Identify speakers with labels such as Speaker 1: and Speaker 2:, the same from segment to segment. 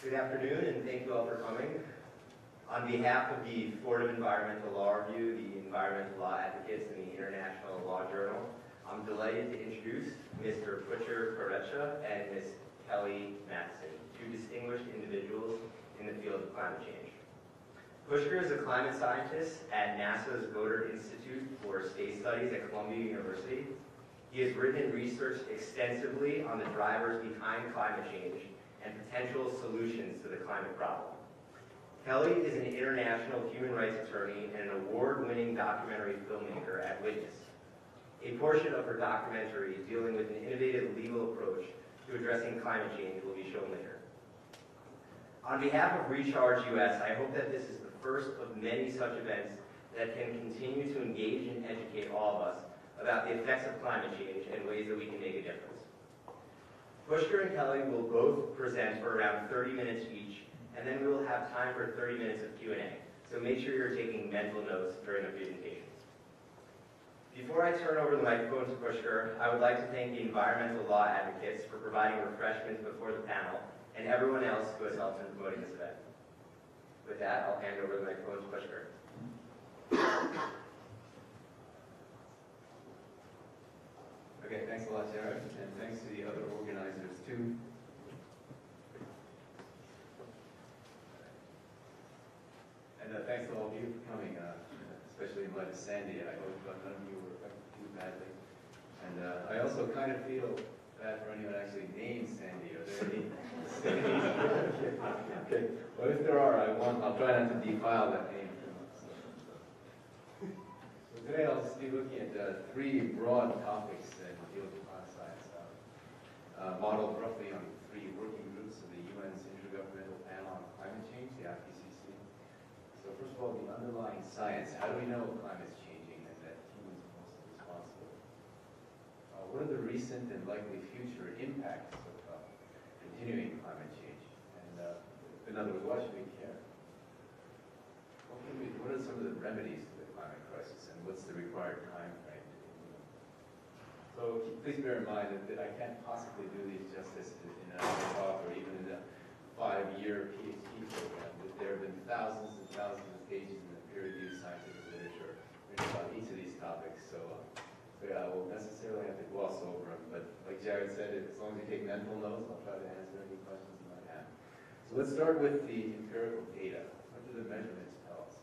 Speaker 1: Good afternoon, and thank you all for coming. On behalf of the Fordham Environmental Law Review, the Environmental Law Advocates, and the International Law Journal, I'm delighted to introduce Mr. Pushker Kharecha and Ms. Kelly Matheson, two distinguished individuals in the field of climate change. Pushker is a climate scientist at NASA's Goddard Institute for Space Studies at Columbia University. He has written and researched extensively on the drivers behind climate change and potential solutions to the climate problem. Kelly is an international human rights attorney and an award-winning documentary filmmaker at Witness. A portion of her documentary dealing with an innovative legal approach to addressing climate change will be shown later. On behalf of Recharge US, I hope that this is the first of many such events that can continue to engage and educate all of us about the effects of climate change and ways that we can make a difference. Pushker and Kelly will both present for around 30 minutes each, and then we will have time for 30 minutes of Q&A. So make sure you're taking mental notes during the presentations. Before I turn over the microphone to Pushker, I would like to thank the environmental law advocates for providing refreshments before the panel, and everyone else who has helped in promoting this event. With that, I'll hand over the microphone to Pushker.
Speaker 2: Okay, thanks a lot, Jared, and thanks to the other organizers, too. And thanks to all of you for coming, especially in light of Sandy. I hope none of you were affected too badly. And I also kind of feel bad for anyone actually named Sandy. Are there any Sandy? Okay, well, if there are, I'll try not to defile that name. So today I'll just be looking at three broad topics in the field of climate science, modeled roughly on three working groups of the UN's Intergovernmental Panel on Climate Change, the IPCC. So first of all, the underlying science. How do we know climate's changing and that humans are mostly responsible? What are the recent and likely future impacts of continuing climate change? And in other words, why should we care? What are some of the remedies to the climate crisis, and what's the required time frame to implement? So please bear in mind that I can't possibly do these justice in a talk or even in a 5-year PhD program. There have been thousands and thousands of pages in the peer-reviewed scientific literature written about each of these topics. So yeah, I will necessarily have to gloss over them. But like Jared said, as long as you take mental notes, I'll try to answer any questions you might have. So let's start with the empirical data. What do the measurements tell us?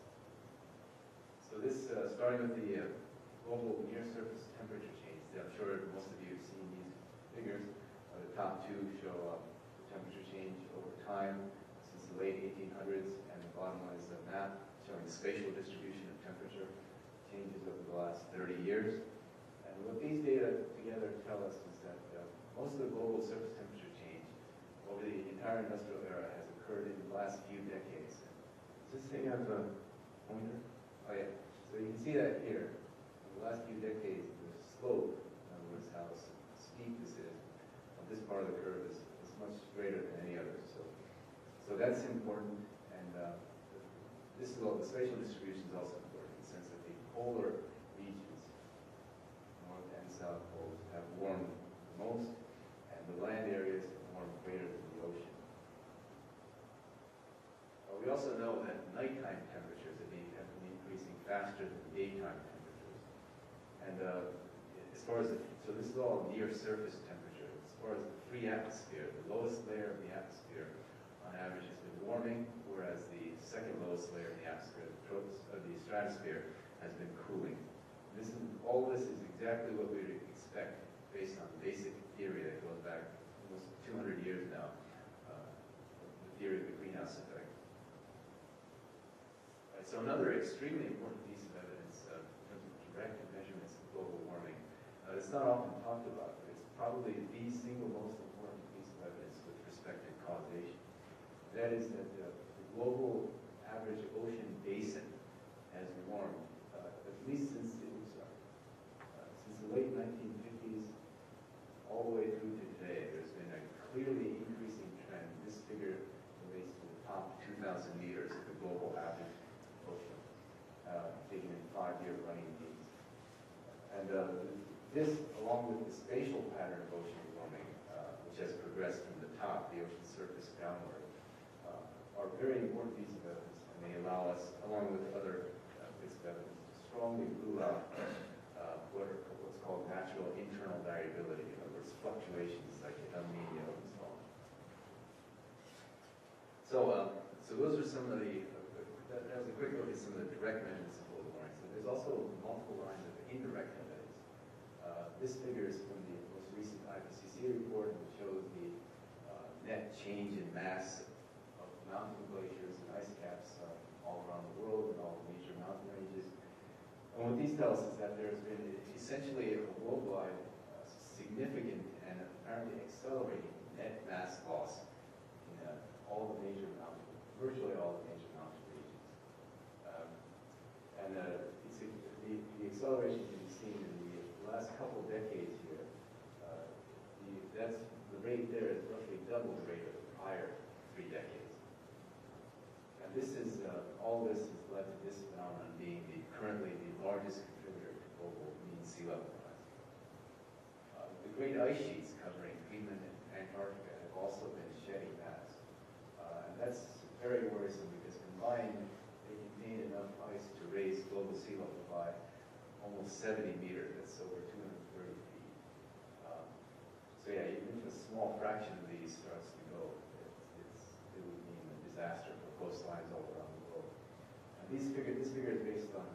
Speaker 2: So this, starting with the global near-surface temperature change. I'm sure most of you have seen these figures. The top two show the temperature change over time since the late 1800s, and the bottom one is a map showing the spatial distribution of temperature changes over the last 30 years. And what these data together tell us is that most of the global surface temperature change over the entire industrial era has occurred in the last few decades. Does this thing have a pointer? Oh yeah. So you can see that here. In the last few decades, the slope, in other words, how steep this is, of this part of the curve is much greater than any other. So that's important, and this is all, the spatial distribution is also important in the sense that the polar regions, North and South poles, have warmed the most, and the land areas have warmed greater than the ocean. We also know that nighttime temperatures have been increasing faster than daytime temperatures. And as far as so this is all near surface temperature. As far as the free atmosphere, the lowest layer of the atmosphere on average has been warming, whereas the second lowest layer of the atmosphere, the stratosphere, has been cooling. All this is exactly what we would expect based on basic theory that goes back almost 200 years now, the theory of the greenhouse effect. Right, so another extremely important piece of evidence in terms of direct measurements of global warming, it's not often talked about, but it's probably the single most important piece of evidence with respect to causation. That is that the global average ocean basin has warmed, at least since the late 1950s all the way through to today. There's been a clearly increasing trend. This figure relates to the top 2,000 meters of the global average ocean, taken in 5-year running means. And this, along with the spatial pattern of ocean warming, which has progressed from the top, the ocean surface, downward, are very important pieces of evidence, and they allow us, along with other bits of evidence, to strongly rule out what's called natural internal variability, in other words, fluctuations like El Nino and so on. So those are some of the, that was a quick look at some of the direct measurements of global warming. So there's also multiple lines of indirect evidence. This figure is from the most recent IPCC report, which shows the net change in mass of mountain glaciers and ice caps all around the world and all the major mountain ranges. And what these tell us is that there's been essentially a worldwide significant and apparently accelerating net mass loss in all the major mountain, virtually all the major mountain regions. The acceleration can be seen in the last couple decades here. That's the rate there is roughly double the rate of the prior 3 decades. And this is all this has led to this phenomenon being currently the largest contributor to global mean sea level rise. The great ice sheets covering Greenland and Antarctica have also been shedding mass. And that's very worrisome because combined they contain enough ice to raise global sea level by almost 70 meters. That's over 230 feet. So yeah, even if a small fraction of these starts to go, it would mean a disaster for coastlines all around the world. And this figure is based on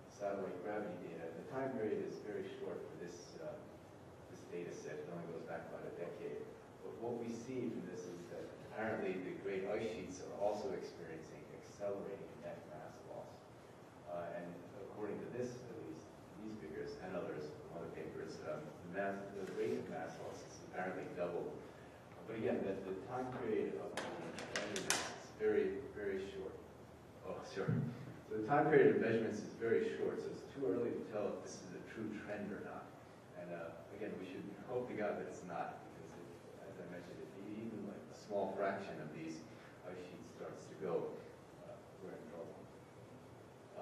Speaker 2: satellite gravity data. The time period is very short for this data set. It only goes back about a decade. But what we see from this is that apparently the great ice sheets are also experiencing accelerating net mass loss. And according to this, at least, these figures and others from other papers, the rate of mass loss is apparently doubled. But again, the time period of the measurements is very, very short. Oh, sure. So the time period of measurements is very short, so it's too early to tell if this is a true trend or not. And again, we should hope to God that it's not, because as I mentioned, if even like a small fraction of these ice sheets starts to go, we're in trouble.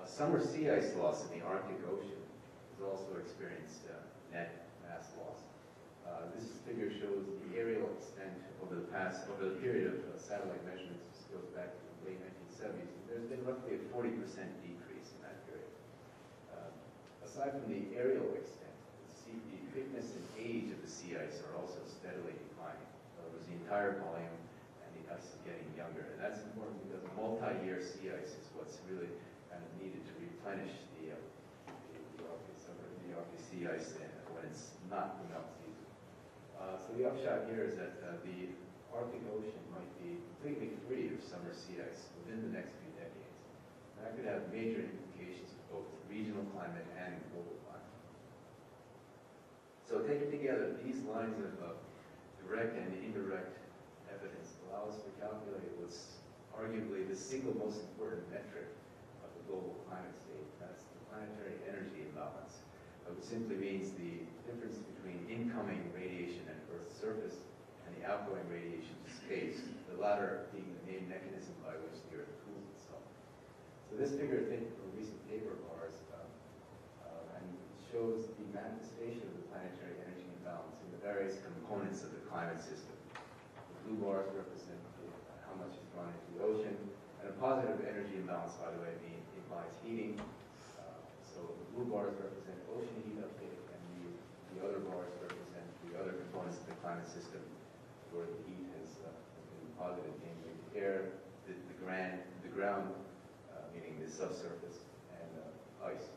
Speaker 2: Summer sea ice loss in the Arctic Ocean has also experienced net mass loss. This figure shows the aerial extent over the period of satellite measurements. This goes back to the late 1970s. There's been roughly a 40% decrease in that period. Aside from the aerial extent, the thickness and age of the sea ice are also steadily declining. In other words, the entire volume and the ice is getting younger. And that's important because multi-year sea ice is what's really kind of needed to replenish the Arctic sea ice when it's not the melt season. So the upshot here is that the Arctic Ocean might be completely free of summer sea ice within the next few decades. And that could have major implications for both regional climate and global climate. So taken together, these lines of direct and indirect evidence allow us to calculate what's arguably the single most important metric of the global climate state. That's the planetary energy imbalance, which simply means the difference between incoming radiation at Earth's surface and the outgoing radiation to space, the latter being the main mechanism by which the Earth cools itself. So this figure is taken from a recent paper of ours, and shows the manifestation of the planetary energy imbalance in the various components of the climate system. The blue bars represent how much is drawn into the ocean, and a positive energy imbalance, by the way, implies heating. So the blue bars represent ocean heat uptake, and the other bars represent the other components of the climate system where the heat has been positive, namely the air, the ground, meaning the subsurface, and ice.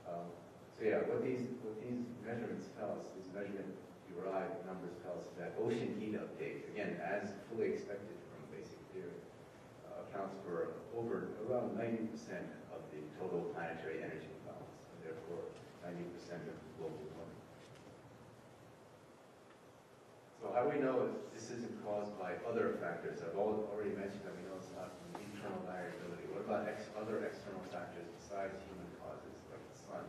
Speaker 2: So yeah, what these measurements tell us, these measurement-derived numbers tell us that ocean heat uptake, again, as fully expected from basic theory, accounts for around 90% of the total planetary energy imbalance, and therefore 90% of global warming. So how do we know if this isn't caused by other factors? I've already mentioned that we know it's not from internal variability. What about other external factors besides human causes, like the sun?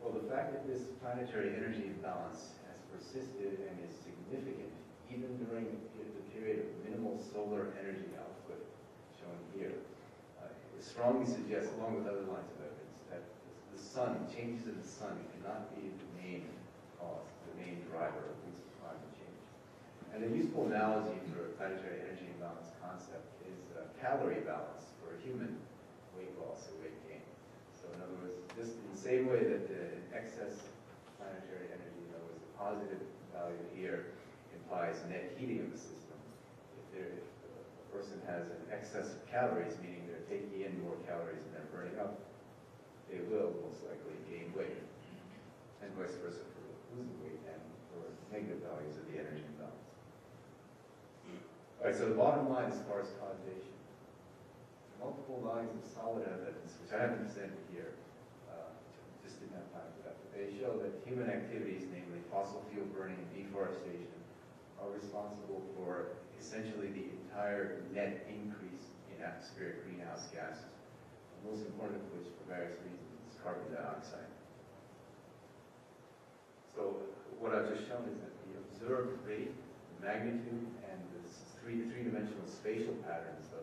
Speaker 2: Well, the fact that this planetary energy imbalance has persisted and is significant even during the period of minimal solar energy output, shown here, strongly suggests, along with other lines of evidence, that the sun, changes in the sun, cannot be the main cause, the main driver of this climate change. And a useful analogy for a planetary energy imbalance concept is calorie balance for a human weight loss or weight gain. So in other words, just in the same way that excess planetary energy, in other words, the positive value here implies net heating of the system. If a person has an excess of calories, meaning they're taking in more calories than they're burning up, they will most likely gain weight, and vice versa for losing weight and for negative values of the energy imbalance. All right, so the bottom line as far as causation. Multiple lines of solid evidence, which I haven't presented here, just didn't have time for that, but they show that human activities, namely fossil fuel burning and deforestation, are responsible for essentially the entire net increase in atmospheric greenhouse gases, the most important of which, for various reasons, is carbon dioxide. So what I've just shown is that the observed rate, magnitude, and the three-dimensional spatial patterns of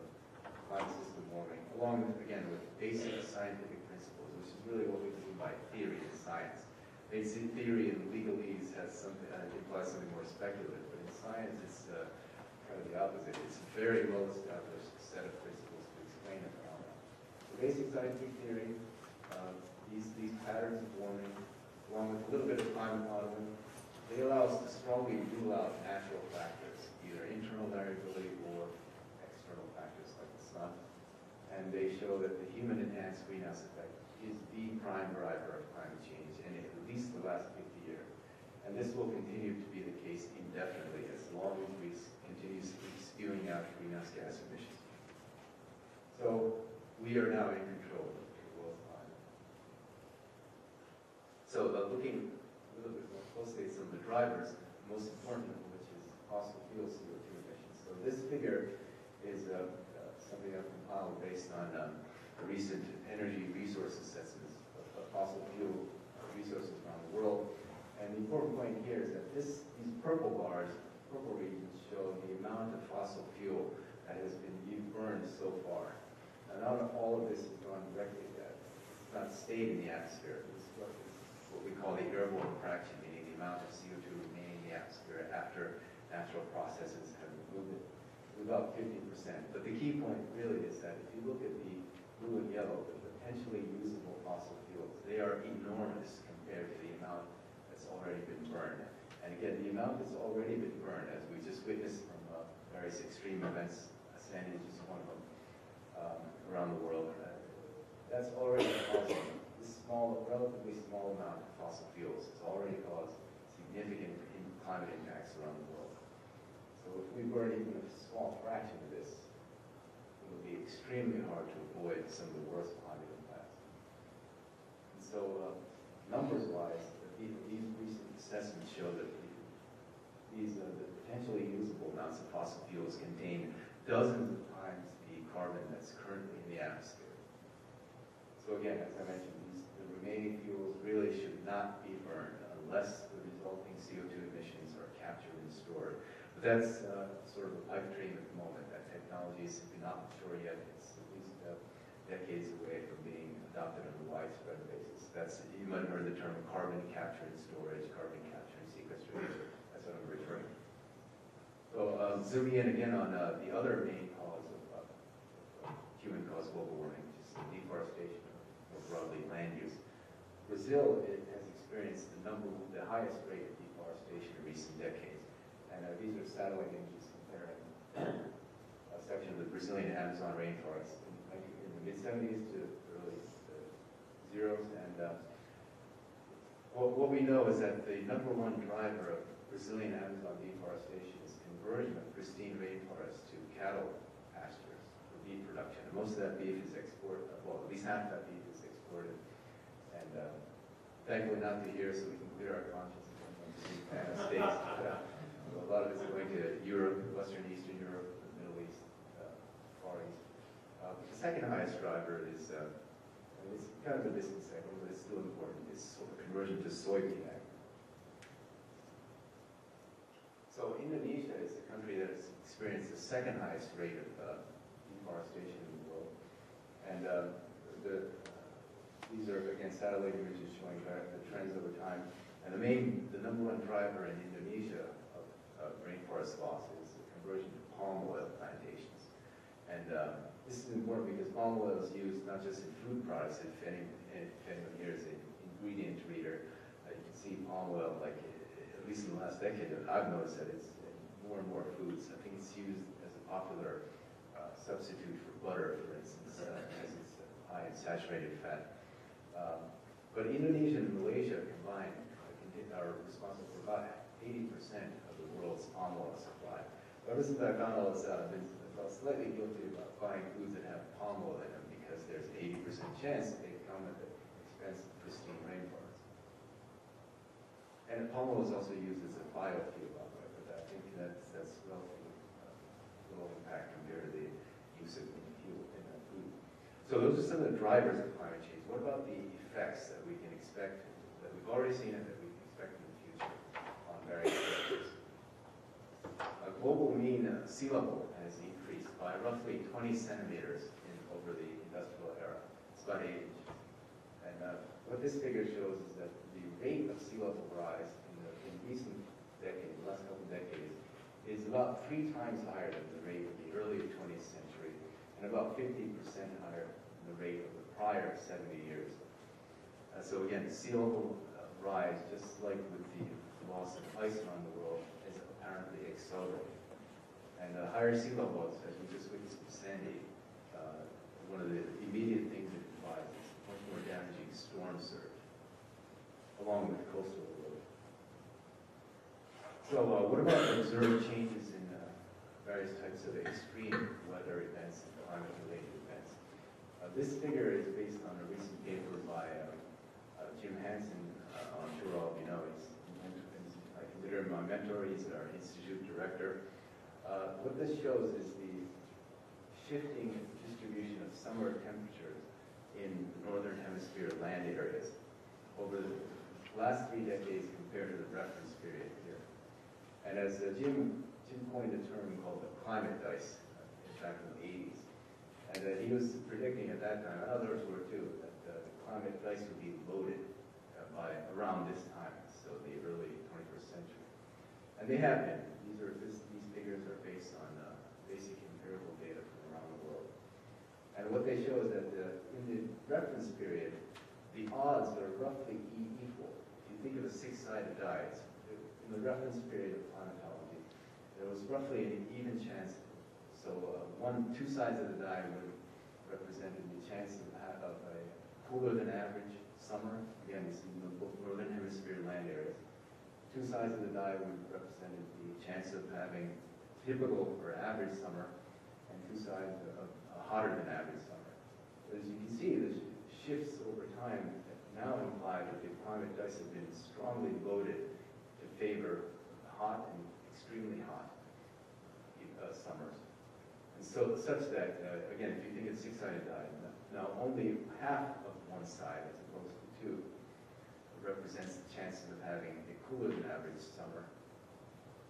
Speaker 2: climate system warming, along with, again, with basic scientific principles, which is really what we mean by theory in science. Basic theory in legalese has something, implies something more speculative, but in science it's kind of the opposite. It's a very well-established set of principles to explain a phenomenon. So basic scientific theory, these patterns of warming, along with a little bit of climate modeling, they allow us to strongly rule out natural factors, either internal variability or external factors like the sun. And they show that the human-enhanced greenhouse effect is the prime driver of climate change, and at least the last 50 years. And this will continue to be the case indefinitely as long as we continue spewing out greenhouse gas emissions. So we are now in control of the world's climate. So looking a little bit more closely at some of the drivers, the most important of which is fossil fuel CO2 emissions. So this figure is something I've compiled based on a recent energy resource assessments of fossil fuel resources around the world. And the important point here is that these purple bars, purple regions, show the amount of fossil fuel that has been burned so far. And not all of this has gone directly to that. It's not stayed in the atmosphere. It's what we call the airborne fraction, meaning the amount of CO2 remaining in the atmosphere after natural processes have removed it. It's about 50%. But the key point really is that if you look at the blue and yellow, the potentially usable fossil fuels, they are enormous compared to the amount that's already been burned. And again, the amount that's already been burned, as we just witnessed from various extreme events, Sandy is just one of them, around the world, that's already caused this relatively small amount of fossil fuels has already caused significant climate impacts around the world. So if we burn even a small fraction of this, it will be extremely hard to avoid some of the worst climate impacts. And so, numbers-wise, these recent assessments show that the potentially usable amounts of fossil fuels contain dozens of times the carbon that's currently in the atmosphere. So again, as I mentioned, the remaining fuels really should not be burned unless the resulting CO2 emissions are captured and stored. But that's sort of a pipe dream at the moment. That technology is simply not mature yet. It's at least decades away from being adopted on a widespread basis. You might have heard the term carbon capture and storage, carbon capture and sequestration. That's what I'm referring to. So zooming in again on the other main cause of human-caused global warming, which is the deforestation, or broadly land use. Brazil has experienced the highest rate of deforestation in recent decades. And these are satellite images comparing a section of the Brazilian Amazon rainforest in the mid-70s to early zeros. And what we know is that the #1 driver of Brazilian Amazon deforestation is conversion of pristine rainforests to cattle pastures for beef production. And most of that beef is exported, well, at least half that beef is exported. And thankfully not to here, so we can clear our consciences from the United States. A lot of it's going to Europe, Western Eastern Europe, the Middle East, Far East. But the second highest driver is, it's kind of a distant second, but it's still important, it's conversion to soybean agriculture. So Indonesia is the country that has experienced the second highest rate of deforestation in the world. And these are, again, satellite images showing the trends over time. And the #1 driver in Indonesia of rainforest loss is the conversion to palm oil plantations. And this is important because palm oil is used not just in food products. If anyone here is an ingredient reader, you can see palm oil, like at least in the last decade, I've noticed that it's in more and more foods. I think it's used as a popular substitute for butter, for instance, as it's high in saturated fat. But Indonesia and Malaysia combined are responsible for about 80% of the world's palm oil supply. Ever since I found all this out, I've been slightly guilty about buying foods that have palm oil in them because there's an 80% chance that they come at the expense of pristine rainforests. And palm oil is also used as a biofuel, by the way, but I think that's relatively low impact compared to the use of fuel in that food. So those are some of the drivers of climate change. What about the effects that we can expect, that we've already seen and that we can expect in the future on various sectors? Global mean sea level has increased by roughly 20 centimeters over the industrial era. It's about 8 inches. And what this figure shows is that the rate of sea level rise in recent decades, the last couple of decades, is about 3 times higher than the rate of the early 20th century, and about 50% higher than the rate of the prior 70 years. So again, sea level rise, just like with the loss of ice around the world, is apparently accelerating. And higher sea levels, as we just witnessed with Sandy, one of the immediate things it provides is much more damaging storm surge, along with coastal erosion. So what about observed changes in various types of extreme weather events and climate-related events? This figure is based on a recent paper by Jim Hansen. I'm sure all of you know. I consider him my mentor. He's our institute director. What this shows is the shifting distribution of summer temperatures in the northern hemisphere land areas over the last 3 decades compared to the reference period here. And as Jim coined a term called the climate dice back in the 80s, and he was predicting at that time, and others were too, that the climate dice would be loaded by around this time, so the early 21st century. And they have been. These figures are based on basic empirical data from around the world. And what they show is that in the reference period, the odds are roughly equal. If you think of a 6-sided die, in the reference period of climatology, there was roughly an even chance. So 2 sides of the die would represent the chance of a cooler than average summer. Again, this is in the northern hemisphere land areas. 2 sides of the die would represent the chance of having typical or average summer, and 2 sides of a hotter than average summer. But as you can see, the shifts over time now imply that the climate dice have been strongly loaded to favor hot and extremely hot summers. And so such that, again, if you think of 6-sided die, now only half of one side, as opposed to 2, represents the chances of having a cooler than average summer.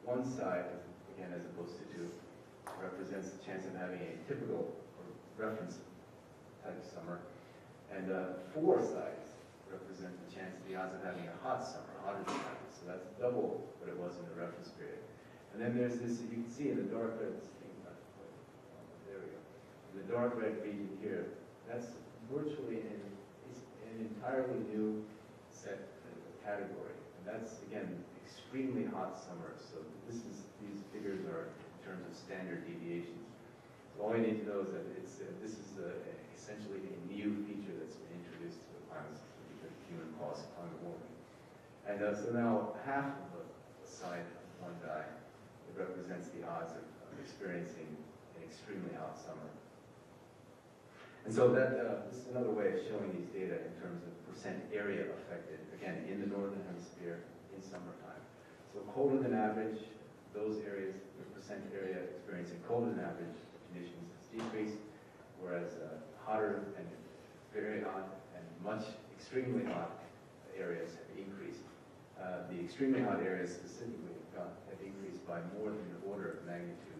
Speaker 2: One side, again, as opposed to 2, represents the chance of having a typical or reference type summer. And 4 sides represent the odds of having a hot summer, hotter than average. So that's double what it was in the reference period. And then there's this, you can see in the dark red, there we go. In the dark red region here, that's virtually an entirely new set category. And that's, again, extremely hot summers. So these figures are in terms of standard deviations. So all you need to know is that this is essentially a new feature that's been introduced to the climate system because of human caused climate warming. And so now half of the side of one die, it represents the odds of experiencing an extremely hot summer. And so that this is another way of showing these data in terms of percent area affected, again, in the northern hemisphere in summertime. So colder than average, those areas, the percent area experiencing colder than average conditions has decreased, whereas hotter and very hot and extremely hot areas have increased. The extremely hot areas specifically have increased by more than an order of magnitude.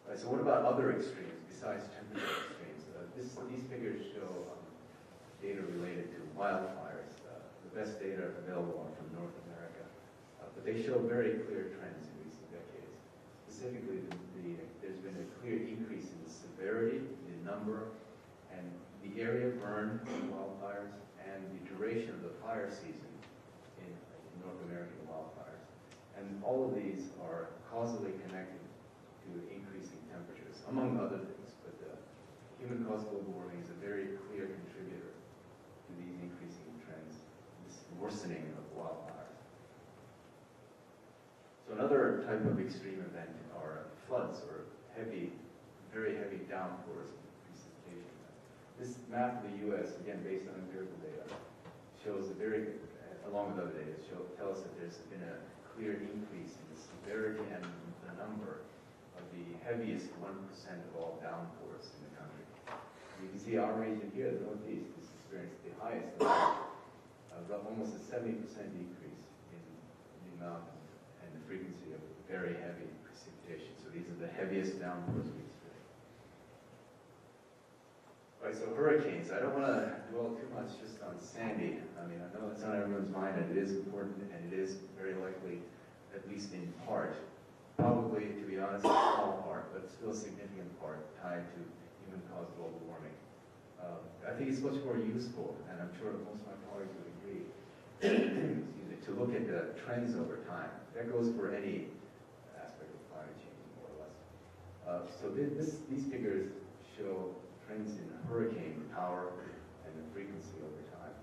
Speaker 2: Right, so what about other extremes besides temperature extremes? These figures show data related to wildfires. The best data available are from North America, but they show very clear trends in recent decades. Specifically, there's been a clear number and the area burned in wildfires and the duration of the fire season in North American wildfires. And all of these are causally connected to increasing temperatures, among other things. But human-caused global warming is a very clear contributor to these increasing trends, this worsening of wildfires. So another type of extreme event are floods or very heavy downpours and precipitation. This map of the U.S., again based on empirical data, shows along with other data, tell us that there's been a clear increase in the severity and the number of the heaviest 1% of all downpours in the country. You can see our region here, the Northeast, has experienced the highest level, almost a 70% decrease in the amount and the frequency of very heavy precipitation. So these are the heaviest downpours we experience. All right, so hurricanes. I don't want to dwell too much just on Sandy. I mean, I know it's on everyone's mind, and it is important, and it is very likely, at least in part, probably, to be honest, a small part, but still a significant part, tied to human-caused global warming. I think it's much more useful, and I'm sure most of my colleagues would agree, excuse me, to look at the trends over time. That goes for any aspect of climate change, more or less. So these figures show trends in hurricane power and the frequency over time.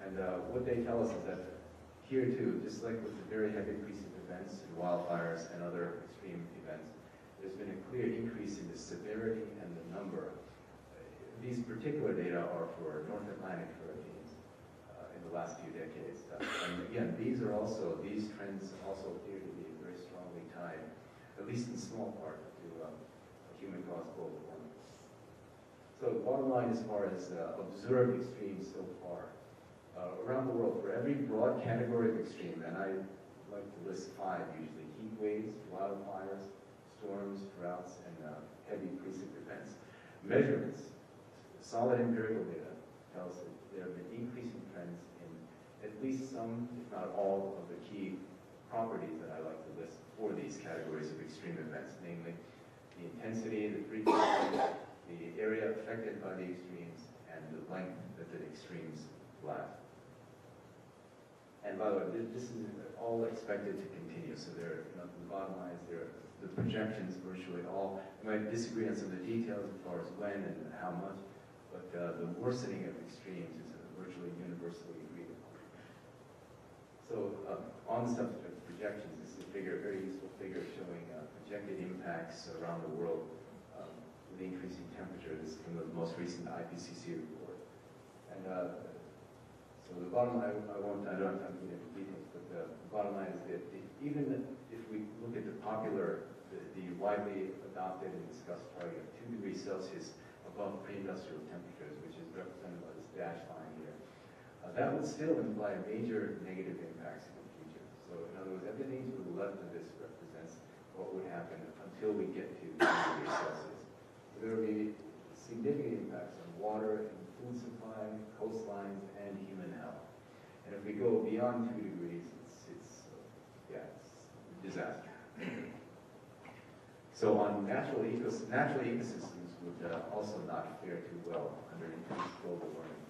Speaker 2: And what they tell us is that here too, just like with the very heavy precip events and wildfires and other extreme events, there's been a clear increase in the severity and the number. These particular data are for North Atlantic hurricanes in the last few decades. And again, these trends also appear to be very strongly tied, at least in small part, to human-caused global warming. So bottom line, as far as observed extremes so far, around the world, for every broad category of extreme, and I like to list 5 usually: heat waves, wildfires, storms, droughts, and heavy precip events. Measurements, solid empirical data tells us that there have been increasing trends in at least some, if not all, of the key properties that I like to list for these categories of extreme events, namely the intensity, the frequency, the area affected by the extremes, and the length that the extremes last. And by the way, this is all expected to continue. So the bottom line is the projections virtually all, you might disagree on some of the details as far as when and how much, but the worsening of extremes is virtually universally agreed upon. So on the subject of projections, this is a very useful figure showing projected impacts around the world with the increasing temperature. This is from the most recent IPCC report. And so the bottom line, I don't have time to get into details, but the bottom line is that even if we look at the widely adopted and discussed target of 2 degrees Celsius above pre-industrial temperatures, which is represented by this dashed line here, that would still imply major negative impacts in the future. So in other words, everything to the left of this represents what would happen until we get to 2 degrees Celsius. So there will be significant impacts on water and food supply, coastlines, and human health. And if we go beyond 2 degrees, it's disaster. So on natural ecosystems would also not fare too well under increased global warming.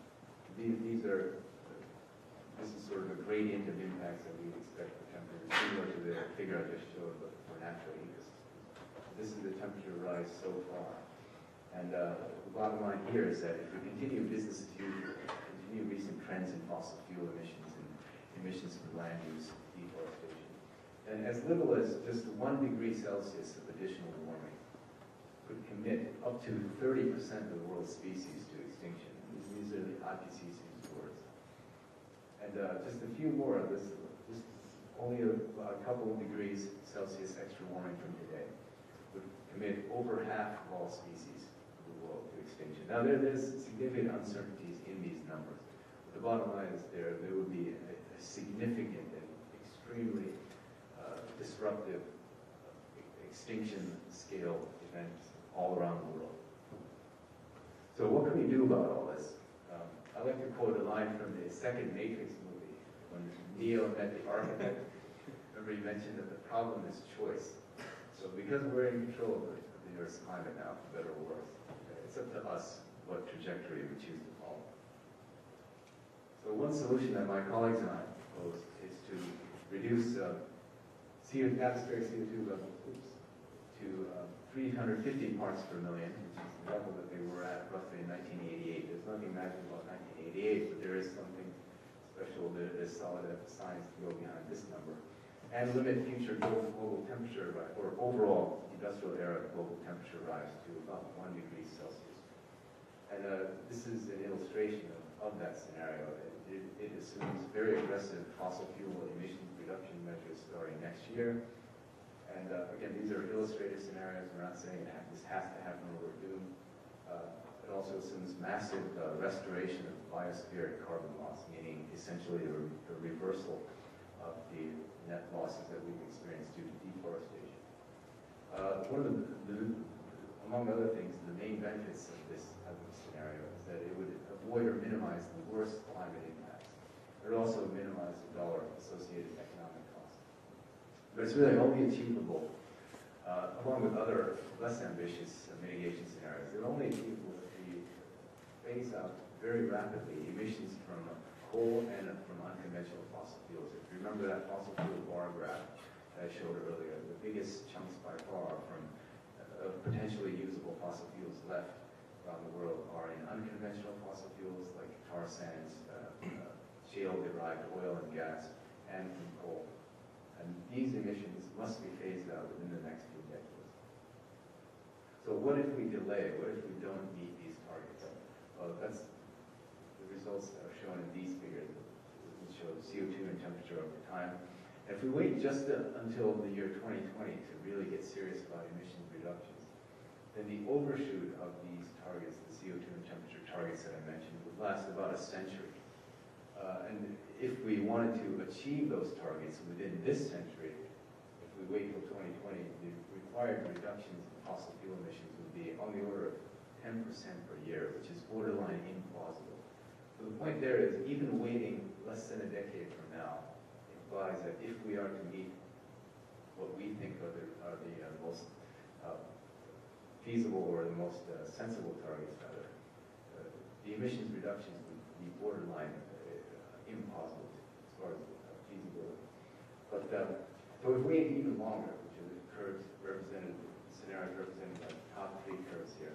Speaker 2: This is sort of a gradient of impacts that we would expect for temperatures, similar to the figure I just showed, but for natural ecosystems. This is the temperature rise so far. And the bottom line here is that if we continue business as usual, continue recent trends in fossil fuel emissions and emissions from land use, deforestation, and as little as just 1 degree Celsius of additional warming could commit up to 30% of the world's species to extinction. These are the IPCC's words. And just a few more of this, just only a couple of degrees Celsius extra warming from today would commit over half of all species of the world to extinction. Now there's significant uncertainties in these numbers. But the bottom line is there would be a significant and extremely disruptive extinction scale events all around the world. So what can we do about all this? I like to quote a line from the second Matrix movie when Neo met the architect. Remember he mentioned that the problem is choice. So because we're in control of the Earth's climate now, for better or worse, it's it's up to us what trajectory we choose to follow. So one solution that my colleagues and I proposed is to reduce atmospheric CO2 levels to 350 parts per million, which is the level that they were at roughly in 1988. There's nothing magical about 1988, but there is something special, there's solid science to go behind this number. And limit future global temperature, or overall industrial era global temperature rise to about 1 degree Celsius. And this is an illustration of that scenario. It assumes very aggressive fossil fuel emissions reduction measures starting next year. And again, these are illustrative scenarios. We're not saying this has to happen or we're doomed. It also assumes massive restoration of biospheric carbon loss, meaning essentially a reversal of the net losses that we've experienced due to deforestation. One of among other things, the main benefits of this type of scenario is that it would avoid or minimize the worst climate impacts. It would also minimize the dollar associated economic costs. But it's really only achievable, along with other less ambitious mitigation scenarios, they're only achievable if we phase out very rapidly emissions from coal and from unconventional fossil fuels. If you remember that fossil fuel bar graph that I showed earlier, the biggest chunks by far from potentially usable fossil fuels left around the world are in unconventional fossil fuels like tar sands, shale-derived oil and gas, and from coal. And these emissions must be phased out within the next few decades. So what if we delay? What if we don't meet these targets? Well, that's the results that are shown in these figures, which show CO2 and temperature over time. And if we wait just until the year 2020 to really get serious about emissions reductions, then the overshoot of these targets, the CO2 and temperature targets that I mentioned, would last about a century. And if we wanted to achieve those targets within this century, if we wait till 2020, the required reductions in fossil fuel emissions would be on the order of 10% per year, which is borderline implausible. So the point there is, even waiting less than a decade from now implies that if we are to meet what we think are the most feasible or the most sensible targets, rather, the emissions reductions would be borderline impossible as far as feasibility. But so if we wait even longer, which are the curves represented, scenarios represented by the top three curves here,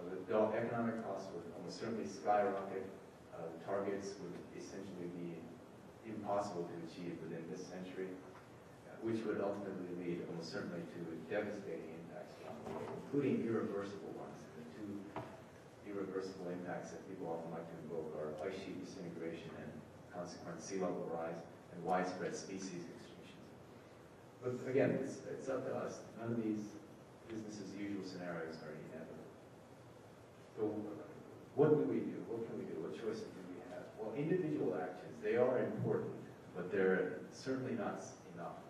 Speaker 2: the economic costs would almost certainly skyrocket. The targets would essentially be impossible to achieve within this century, which would ultimately lead almost certainly to devastating impacts around the world, including irreversible ones. And the two irreversible impacts that people often like to invoke are ice sheet disintegration and consequent sea level rise and widespread species extinctions. But again, it's up to us. None of these business as usual scenarios are inevitable. So what do we do? What can we do? What choices do we have? Well, individual actions, they are important, but they're certainly not enough.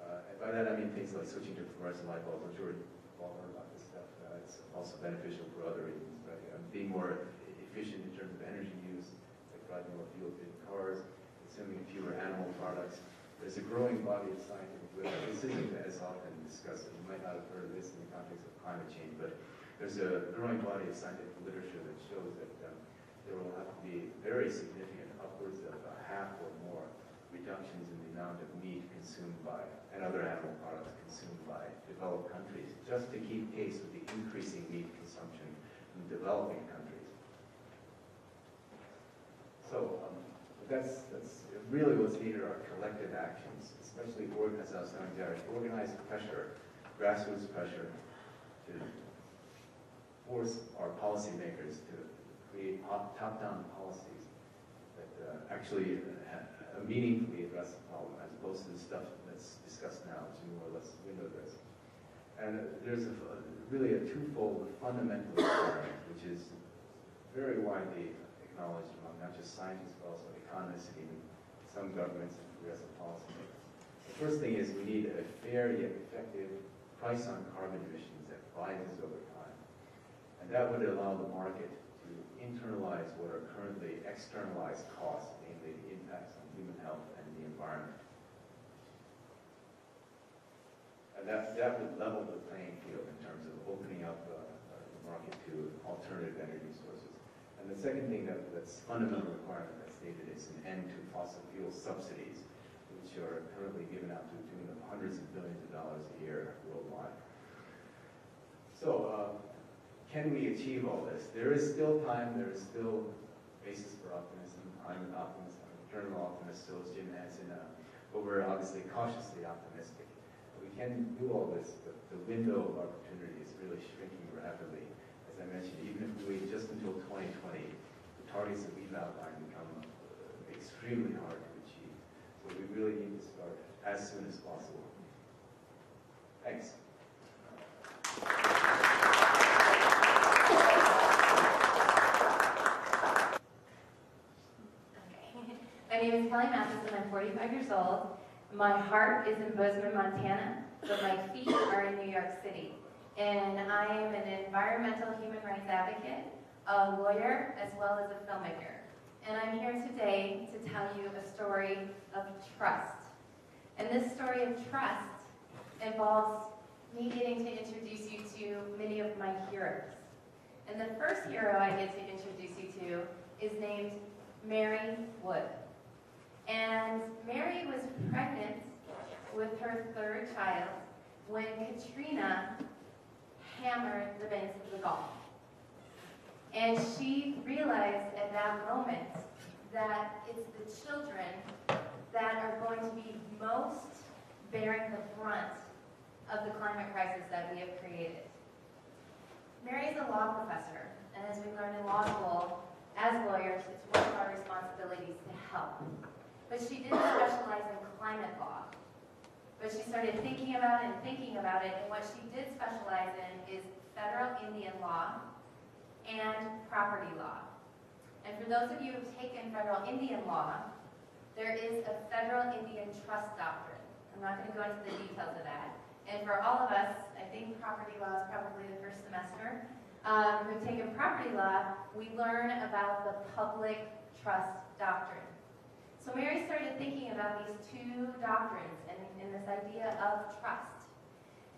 Speaker 2: And by that I mean things like switching to fluorescent light bulbs. I'm sure you've all heard about this stuff. It's also beneficial for other reasons, right? Being more efficient in terms of energy use, like driving more fuel-efficient cars, consuming fewer animal products. There's a growing body of scientific literature. This isn't as often discussed. You might not have heard of this in the context of climate change, but there's a growing body of scientific literature that shows that there will have to be very significant, upwards of half or more, reductions in the amount of meat consumed by, and other animal products consumed by developed countries, just to keep pace with the increasing meat consumption in developing countries. So that's really what's needed are collective actions, especially, as I was saying, organized pressure, grassroots pressure, to force our policymakers to create top-down policies that actually meaningfully address the problem, as opposed to the stuff that's discussed now, which is more or less window dressing. And there's really a twofold fundamental requirement, which is very widely acknowledged among not just scientists, but also economists and even some governments and progressive policymakers. The first thing is we need a fair yet effective price on carbon emissions that rises over time. And that would allow the market to internalize what are currently externalized costs, namely the impacts on human health and the environment. And that would level the playing field in terms of opening up the market to And the second thing that's fundamental requirement that's stated is an end to fossil fuel subsidies, which are currently given out to the tune of hundreds of billions of dollars a year worldwide. So, can we achieve all this? There is still time, there is still basis for optimism. I'm an optimist, I'm a eternal optimist, so is Jim Hansen, but we're obviously cautiously optimistic. We can do all this, but the window of opportunity is really shrinking rapidly. As I mentioned, even if we wait just until 2020, the targets that we've outlined become extremely hard to achieve. So we really need to start as soon as possible. Thanks.
Speaker 3: My name is Matheson. I'm 45 years old. My heart is in Bozeman, Montana, but my feet are in New York City. And I am an environmental human rights advocate, a lawyer, as well as a filmmaker. And I'm here today to tell you a story of trust. And this story of trust involves me getting to introduce you to many of my heroes. And the first hero I get to introduce you to is named Mary Wood. And Mary was pregnant with her third child when Katrina hammered the banks of the Gulf. And she realized at that moment that it's the children that are going to be most bearing the brunt of the climate crisis that we have created. Mary's a law professor, and as we learn in law school, as lawyers, it's one of our responsibilities to help. But she didn't specialize in climate law. But she started thinking about it, and what she did specialize in is federal Indian law and property law. And for those of you who've taken federal Indian law, there is a federal Indian trust doctrine. I'm not going to go into the details of that. And for all of us, I think property law is probably the first semester, who've taken property law, we learn about the public trust doctrine. So Mary started thinking about these two doctrines and this idea of trust.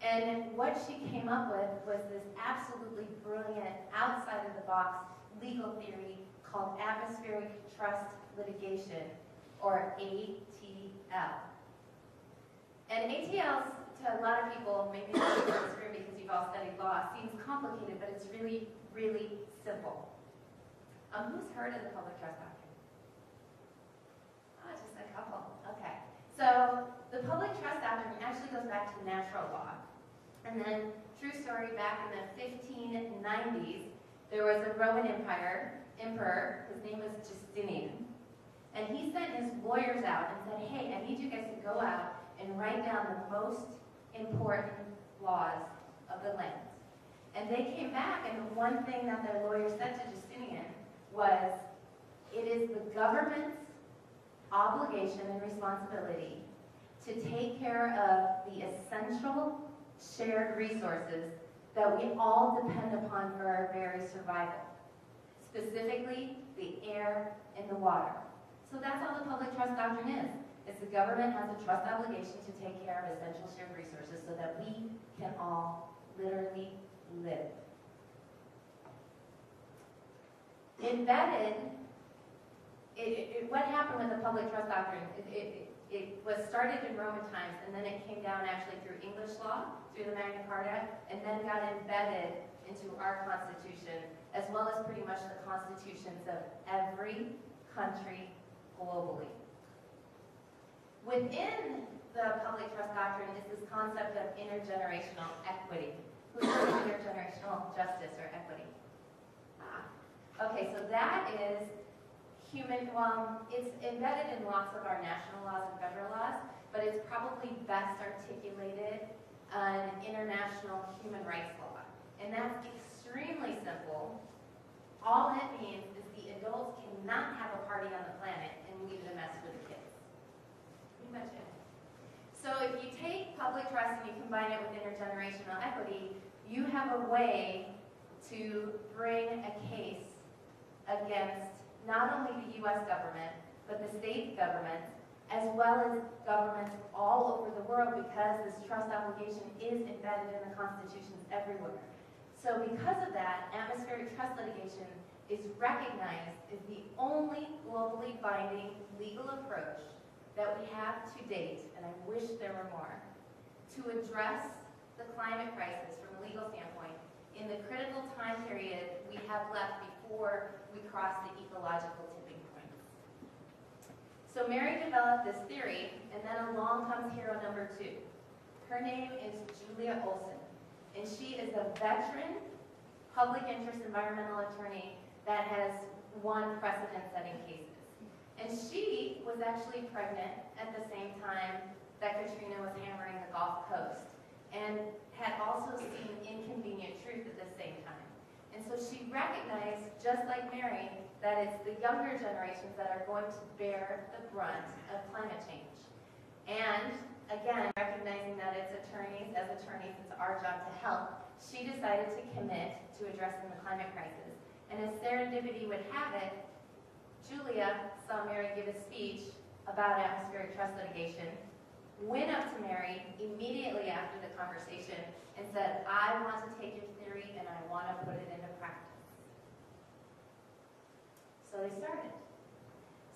Speaker 3: And what she came up with was this absolutely brilliant, outside-of-the-box legal theory called atmospheric trust litigation, or ATL. And ATLs, to a lot of people, maybe not in this room because you've all studied law, seems complicated, but it's really, really simple. Who's heard of the public trust doctrine? Oh, just a couple. Okay. So the public trust doctrine actually goes back to natural law. And then, true story, back in the 1590s, there was a Roman emperor, his name was Justinian, and he sent his lawyers out and said, hey, I need you guys to go out and write down the most important laws of the land. And they came back, and the one thing that their lawyers said to Justinian was, it is the government's obligation and responsibility to take care of the essential shared resources that we all depend upon for our very survival, specifically the air and the water. So that's all the public trust doctrine is. It's the government has a trust obligation to take care of essential shared resources so that we can all literally live. Embedded, what happened with the public trust doctrine, it was started in Roman times, and then it came down actually through English law, through the Magna Carta, and then got embedded into our Constitution, as well as pretty much the constitutions of every country globally. Within the public trust doctrine is this concept of intergenerational equity. Who's heard of intergenerational justice or equity? Okay, so that is it's embedded in lots of our national laws and federal laws, but it's probably best articulated in international human rights law. And that's extremely simple. All it means is the adults cannot have a party on the planet and leave the mess for the kids. Pretty much it. So if you take public trust and you combine it with intergenerational equity, you have a way to bring a case against not only the U.S. government, but the state governments, as well as governments all over the world, because this trust obligation is embedded in the constitutions everywhere. So because of that, atmospheric trust litigation is recognized as the only globally binding legal approach that we have to date, and I wish there were more, to address the climate crisis from a legal standpoint in the critical time period we have left before we cross the ecological tipping point. So Mary developed this theory, and then along comes hero number 2. Her name is Julia Olson, and she is a veteran public interest environmental attorney that has won precedent-setting cases. And she was actually pregnant at the same time that Katrina was hammering the Gulf Coast, and had also seen inconvenient truth at the same time. And so she recognized, just like Mary, that it's the younger generations that are going to bear the brunt of climate change. And again, recognizing that it's attorneys, as attorneys, it's our job to help, she decided to commit to addressing the climate crisis. And as serendipity would have it, Julia saw Mary give a speech about atmospheric trust litigation, went up to Mary immediately after the conversation and said, I want to take your theory and I want to put it into practice. So they started.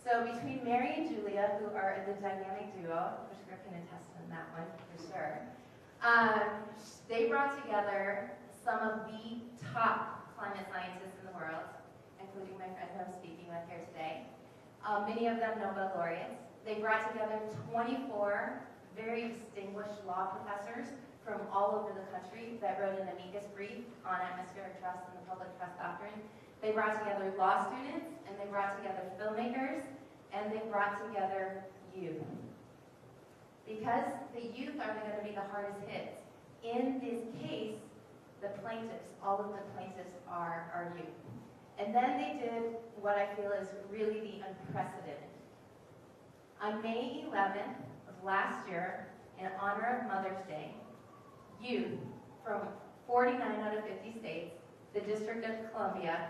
Speaker 3: So between Mary and Julia, who are the dynamic duo, Pushker can attest on that one for sure, they brought together some of the top climate scientists in the world, including my friend who I'm speaking with here today. Many of them Nobel laureates. They brought together 24 very distinguished law professors from all over the country that wrote an amicus brief on atmospheric trust and the public trust doctrine. They brought together law students, and they brought together filmmakers, and they brought together youth. Because the youth are going to be the hardest hit. In this case, the plaintiffs, all of the plaintiffs are youth. And then they did what I feel is really the unprecedented. On May 11th of last year, in honor of Mother's Day, youth from 49 out of 50 states, the District of Columbia,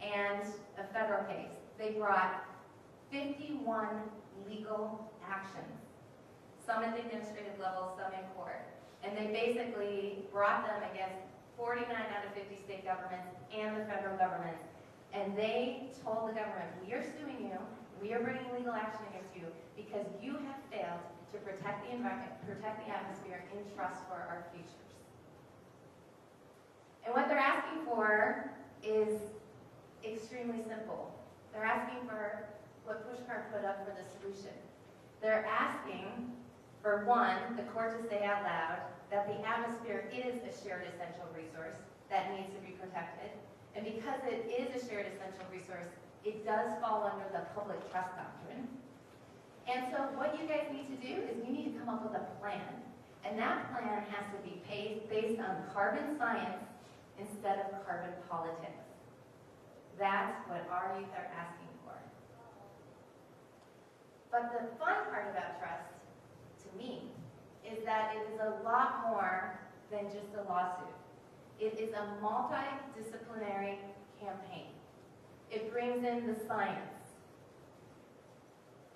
Speaker 3: and a federal case, they brought 51 legal actions, some at the administrative level, some in court. And they basically brought them against 49 out of 50 state governments and the federal government. And they told the government, we are suing you, we are bringing legal action against you because you have failed to protect the environment, protect the atmosphere in trust for our futures. And what they're asking for is extremely simple. They're asking for what Pushker put up for the solution. They're asking for, one, the court to say out loud that the atmosphere is a shared essential resource that needs to be protected. And because it is a shared essential resource, it does fall under the public trust doctrine. And so what you guys need to do is you need to come up with a plan. And that plan has to be based on carbon science instead of carbon politics. That's what our youth are asking for. But the fun part about trust, to me, is that it is a lot more than just a lawsuit. It is a multidisciplinary campaign. It brings in the science.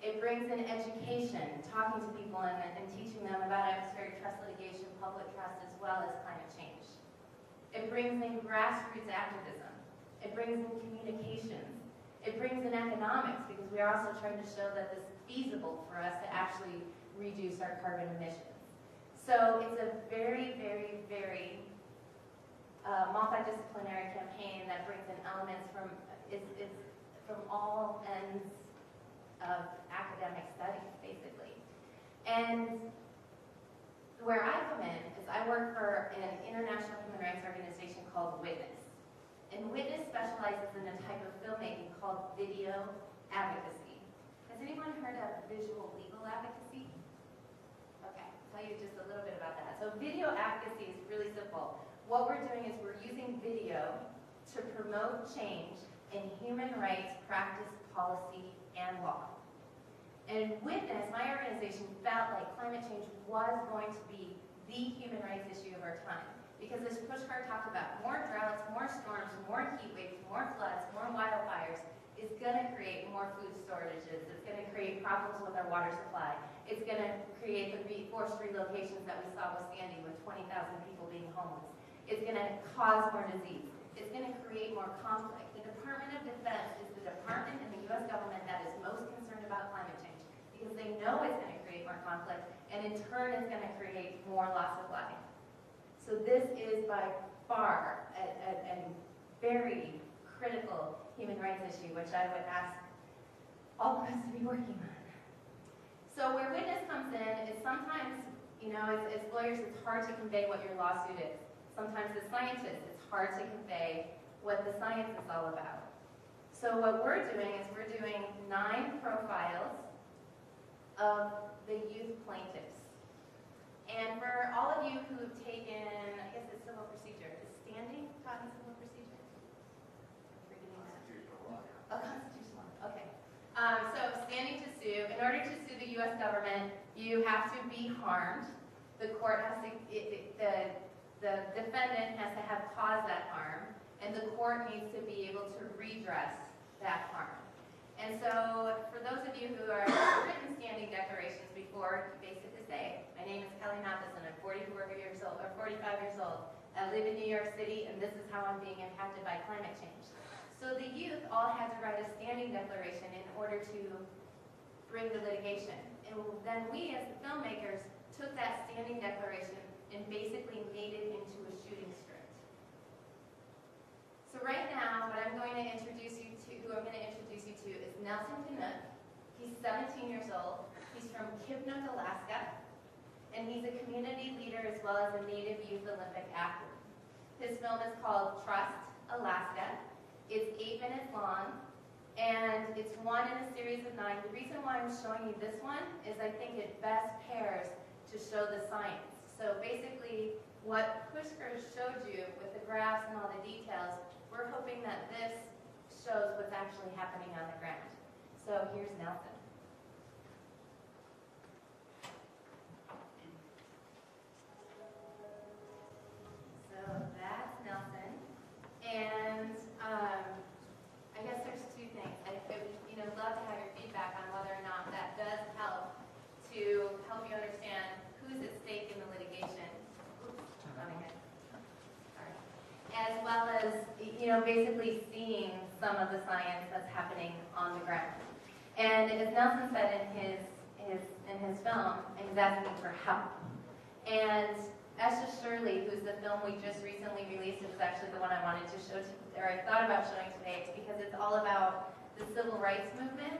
Speaker 3: It brings in education, talking to people and teaching them about atmospheric trust litigation, public trust, as well as climate change. It brings in grassroots activism. It brings in communications. It brings in economics, because we are also trying to show that this is feasible for us to actually reduce our carbon emissions. So it's a very, very, very multidisciplinary campaign that brings in elements from all ends of academic studies, basically. And where I come in is I work for an international human rights organization called Witness. And Witness specializes in a type of filmmaking called video advocacy. Has anyone heard of visual legal advocacy? Okay, I'll tell you just a little bit about that. So video advocacy is really simple. What we're doing is we're using video to promote change in human rights practice, policy, and law. And Witness, my organization, felt like climate change was going to be the human rights issue of our time. Because as Pushker talked about, more droughts, more storms, more heat waves, more floods, more wildfires is going to create more food shortages. It's going to create problems with our water supply. It's going to create the forced relocations that we saw with Sandy with 20,000 people being homeless. It's going to cause more disease. it's going to create more conflict. The Department of Defense is the department in the U.S. government that is most concerned about climate change because they know it's going to create more conflict, and in turn it's going to create more loss of life. So this is by far a very critical human rights issue, which I would ask all of us to be working on. So where witness comes in is sometimes, as lawyers, it's hard to convey what your lawsuit is. Sometimes as scientists, it's hard to convey what the science is all about. So what we're doing is we're doing 9 profiles of the youth plaintiffs. And for all of you who have taken, I guess it's civil procedure, is standing taught in civil procedure? I'm forgetting that. Oh, constitutional law, okay. So standing to sue, in order to sue the U.S. government, you have to be harmed. The court has to, the defendant has to have caused that harm, and the court needs to be able to redress that harm. And so, for those of you who are written standing declarations before, you basically say, my name is Kelly Matheson, I'm 45 years old, I live in New York City, and this is how I'm being impacted by climate change. So the youth all had to write a standing declaration in order to bring the litigation. And then we, as the filmmakers, took that standing declaration and basically made it into a shooting script. So right now, what I'm going to introduce you to, is Nelson Canuck. He's 17 years old. He's from Kipnuk, Alaska, and he's a community leader as well as a Native Youth Olympic athlete. His film is called Trust, Alaska. It's 8 minutes long, and it's one in a series of 9. The reason why I'm showing you this one is I think it best pairs to show the science. So basically, what Pushker showed you with the graphs and all the details, we're hoping that this shows what's actually happening on the ground. So here's Nelson. So that's Nelson. And I guess there's 2 things. I would love to have your feedback on whether or not that does help you understand who's at stake in the litigation. Oops, sorry. As well as, basically seeing some of the science that's happening on the ground. And as Nelson said in his film, he's asking for help. And Esha Shirley, who's the film we just recently released, is actually the one I wanted to show, or I thought about showing today, because it's all about the civil rights movement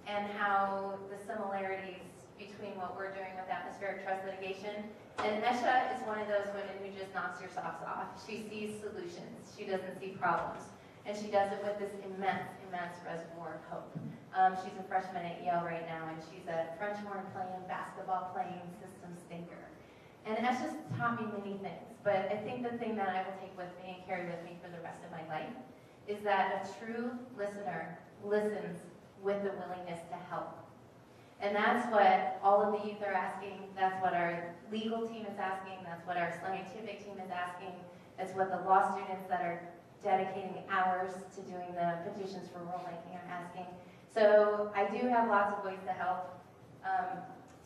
Speaker 3: and how the similarities between what we're doing with atmospheric trust litigation. And Esha is one of those women who just knocks your socks off. She sees solutions. She doesn't see problems. And she does it with this immense, immense reservoir of hope. She's a freshman at Yale right now, and she's a French horn playing, basketball playing systems thinker. And Esha's taught me many things, but I think the thing that I will take with me and carry with me for the rest of my life is that a true listener listens with the willingness to help. And that's what all of the youth are asking. That's what our legal team is asking. That's what our scientific team is asking. That's what the law students that are dedicating hours to doing the petitions for rulemaking are asking. So I do have lots of ways to help.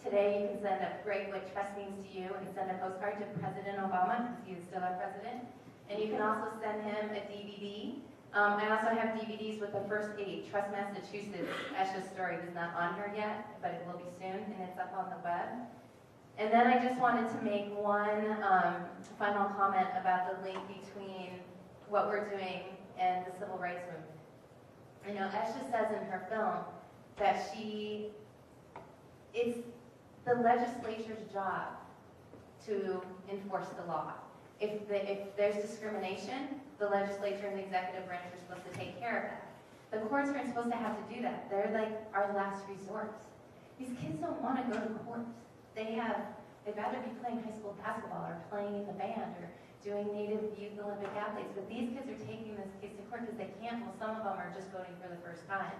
Speaker 3: Today you can send a great what trust means to you and send a postcard to President Obama, because he is still our president. And you can also send him a DVD. I also have DVDs with the first 8. Trust Massachusetts, Esha's story is not on here yet, but it will be soon, and it's up on the web. And then I just wanted to make one final comment about the link between what we're doing and the civil rights movement. Esha says in her film that it's the legislature's job to enforce the law. If there's discrimination, the legislature and the executive branch are supposed to take care of that. The courts aren't supposed to have to do that. They're like our last resort. These kids don't want to go to court. They'd rather be playing high school basketball or playing in the band or doing Native Youth Olympic athletes. But these kids are taking this case to court because they can't. Well, some of them are just voting for the first time.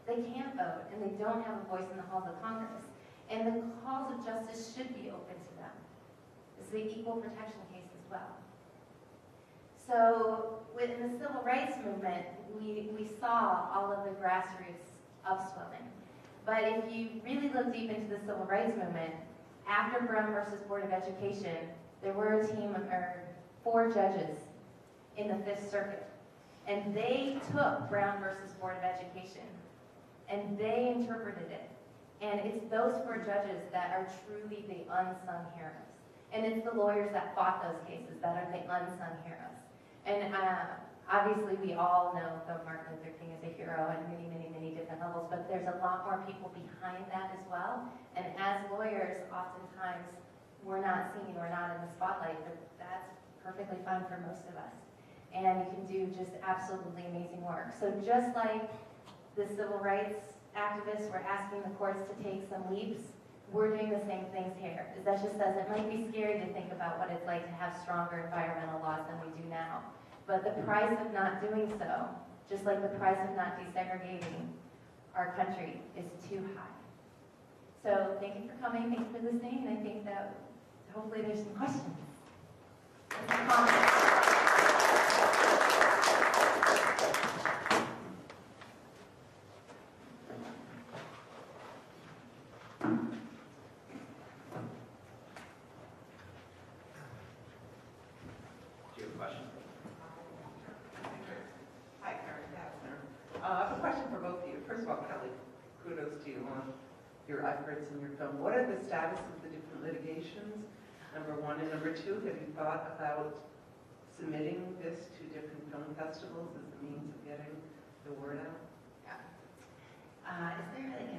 Speaker 3: They can't vote, and they don't have a voice in the halls of Congress. And the calls of justice should be open to them. It's the equal protection case as well. So within the civil rights movement, we saw all of the grassroots upswelling. But if you really look deep into the civil rights movement, after Brown versus Board of Education, there were a team of 4 judges in the Fifth Circuit. And they took Brown versus Board of Education, and they interpreted it. And it's those four judges that are truly the unsung heroes. And it's the lawyers that fought those cases that are the unsung heroes. And obviously we all know that Martin Luther King is a hero at many, many, many different levels, but there's a lot more people behind that as well. And as lawyers, oftentimes we're not seen, we're not in the spotlight, but that's perfectly fine for most of us. And you can do just absolutely amazing work. So just like the civil rights activists were asking the courts to take some leaps, we're doing the same things here. That just says it might be scary to think about what it's like to have stronger environmental laws than we do now. But the price of not doing so, just like the price of not desegregating our country, is too high. So thank you for coming, thank you for listening, and I think that hopefully there's some questions. Some comments.
Speaker 4: Your efforts in your film. What are the status of the different litigations? Number one, and number two, have you thought about submitting this to different film festivals as a means of getting the word out?
Speaker 3: Yeah. Is there like